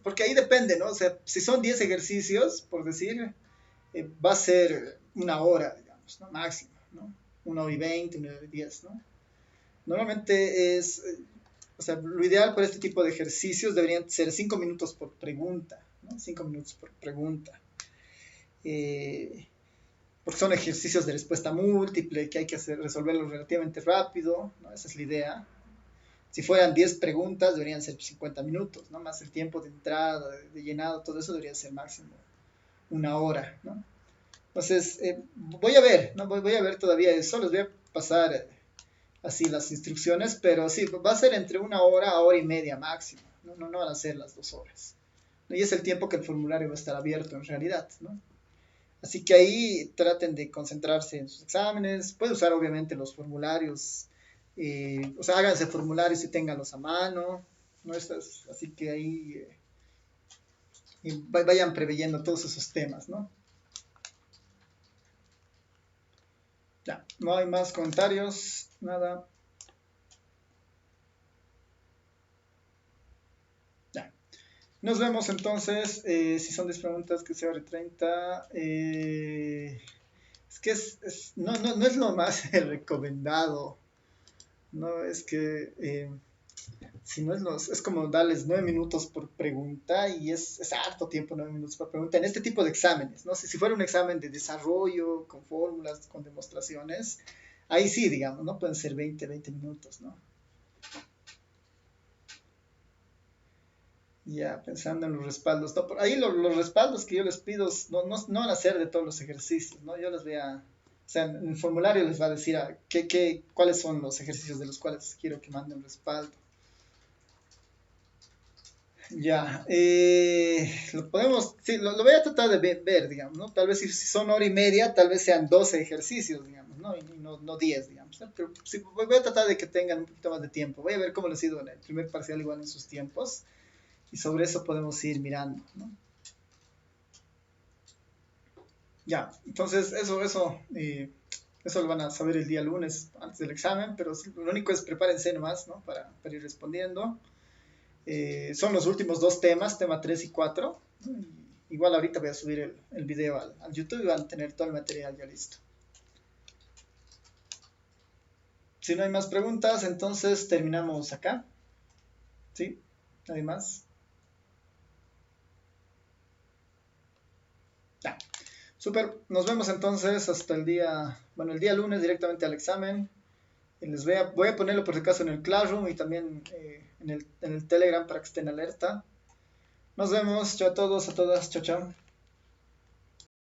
Porque ahí depende, ¿no? O sea, si son 10 ejercicios, por decir, va a ser una hora, digamos, ¿no? Máximo, ¿no? 1 hora y 20, 1 hora y 10, ¿no? Normalmente o sea, lo ideal para este tipo de ejercicios deberían ser 5 minutos por pregunta, ¿no? 5 minutos por pregunta. Porque son ejercicios de respuesta múltiple que hay que resolverlos relativamente rápido, ¿no? Esa es la idea. Si fueran 10 preguntas, deberían ser 50 minutos, ¿no? Más el tiempo de entrada, de llenado, todo eso debería ser máximo 1 hora, ¿no? Entonces, voy a ver, ¿no? Voy a ver todavía eso, les voy a pasar así las instrucciones, pero sí, va a ser entre 1 hora a 1 hora y media máximo, ¿no? No van a ser las 2 horas. Y es el tiempo que el formulario va a estar abierto en realidad, ¿no? Así que ahí traten de concentrarse en sus exámenes. Puede usar obviamente los formularios, o sea, háganse formularios y ténganlos a mano, ¿no? Así que ahí vayan preveyendo todos esos temas, ¿no? Ya, no hay más comentarios, nada. Ya. Nos vemos entonces, si son 10 preguntas, que sea hora y 30. Es que no es lo más recomendado, ¿no? Es que si no es como darles 9 minutos por pregunta, y es harto tiempo 9 minutos por pregunta en este tipo de exámenes, ¿no? Si fuera un examen de desarrollo, con fórmulas, con demostraciones, ahí sí, digamos, ¿no? Pueden ser 20 minutos, ¿no? Ya, pensando en los respaldos. No, por ahí los respaldos que yo les pido no van a ser de todos los ejercicios, ¿no? Yo les voy a... O sea, en el formulario les va a decir cuáles son los ejercicios de los cuales quiero que manden respaldo. Ya, lo podemos, sí, lo voy a tratar de ver, digamos, ¿no? Tal vez si son hora y media, tal vez sean 12 ejercicios, digamos, ¿no? Y no 10, digamos, ¿no? Pero sí, voy a tratar de que tengan un poquito más de tiempo. Voy a ver cómo les ha ido en el primer parcial igual en sus tiempos y sobre eso podemos ir mirando, ¿no? Ya, entonces eso lo van a saber el día lunes antes del examen, pero lo único es prepárense nomás, ¿no? Para ir respondiendo. Son los últimos dos temas, tema 3 y 4. Igual ahorita voy a subir el video al YouTube y van a tener todo el material ya listo. Si no hay más preguntas, entonces terminamos acá. ¿Sí? ¿Nadie más? Ya. Súper. Nos vemos entonces hasta el día lunes directamente al examen. Y voy a ponerlo por si acaso en el Classroom y también en el Telegram para que estén alerta. Nos vemos. Chao a todos, a todas. Chao, chao.